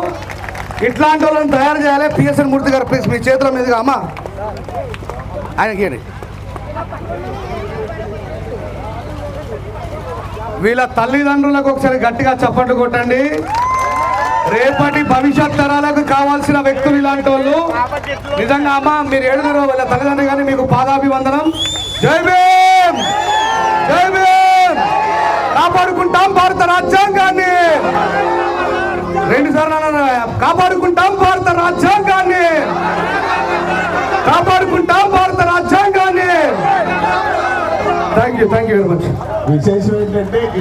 Speaker 1: ఇట్లాంటి వాళ్ళని తయారు చేయాలి. పిఎస్ఎన్ మూర్తి గారు ప్లీజ్ మీ చేతుల మీదుగా అమ్మా ఆయనకి వీళ్ళ తల్లిదండ్రులకు ఒకసారి గట్టిగా చప్పట్లు కొట్టండి. రేపటి భవిష్యత్ తరాలకు కావాల్సిన వ్యక్తులు ఇలాంటి వాళ్ళు. నిజంగా అమ్మ మీరు ఏడుగురు వాళ్ళ తల్లిదండ్రులు కానీ మీకు పాదాభివందనం. జై భీమ్, జై భీమ్. కాపాడుకుంటాం భారత రాజ్యాంగాన్ని. 2 సార్లు కాపాడుకుంటాం భారత రాజ్యాంగాన్ని. కాపాడుకుంటాం భారత రాజ్యాంగాన్ని. Thank you very much.
Speaker 3: విశేషం ఏంటంటే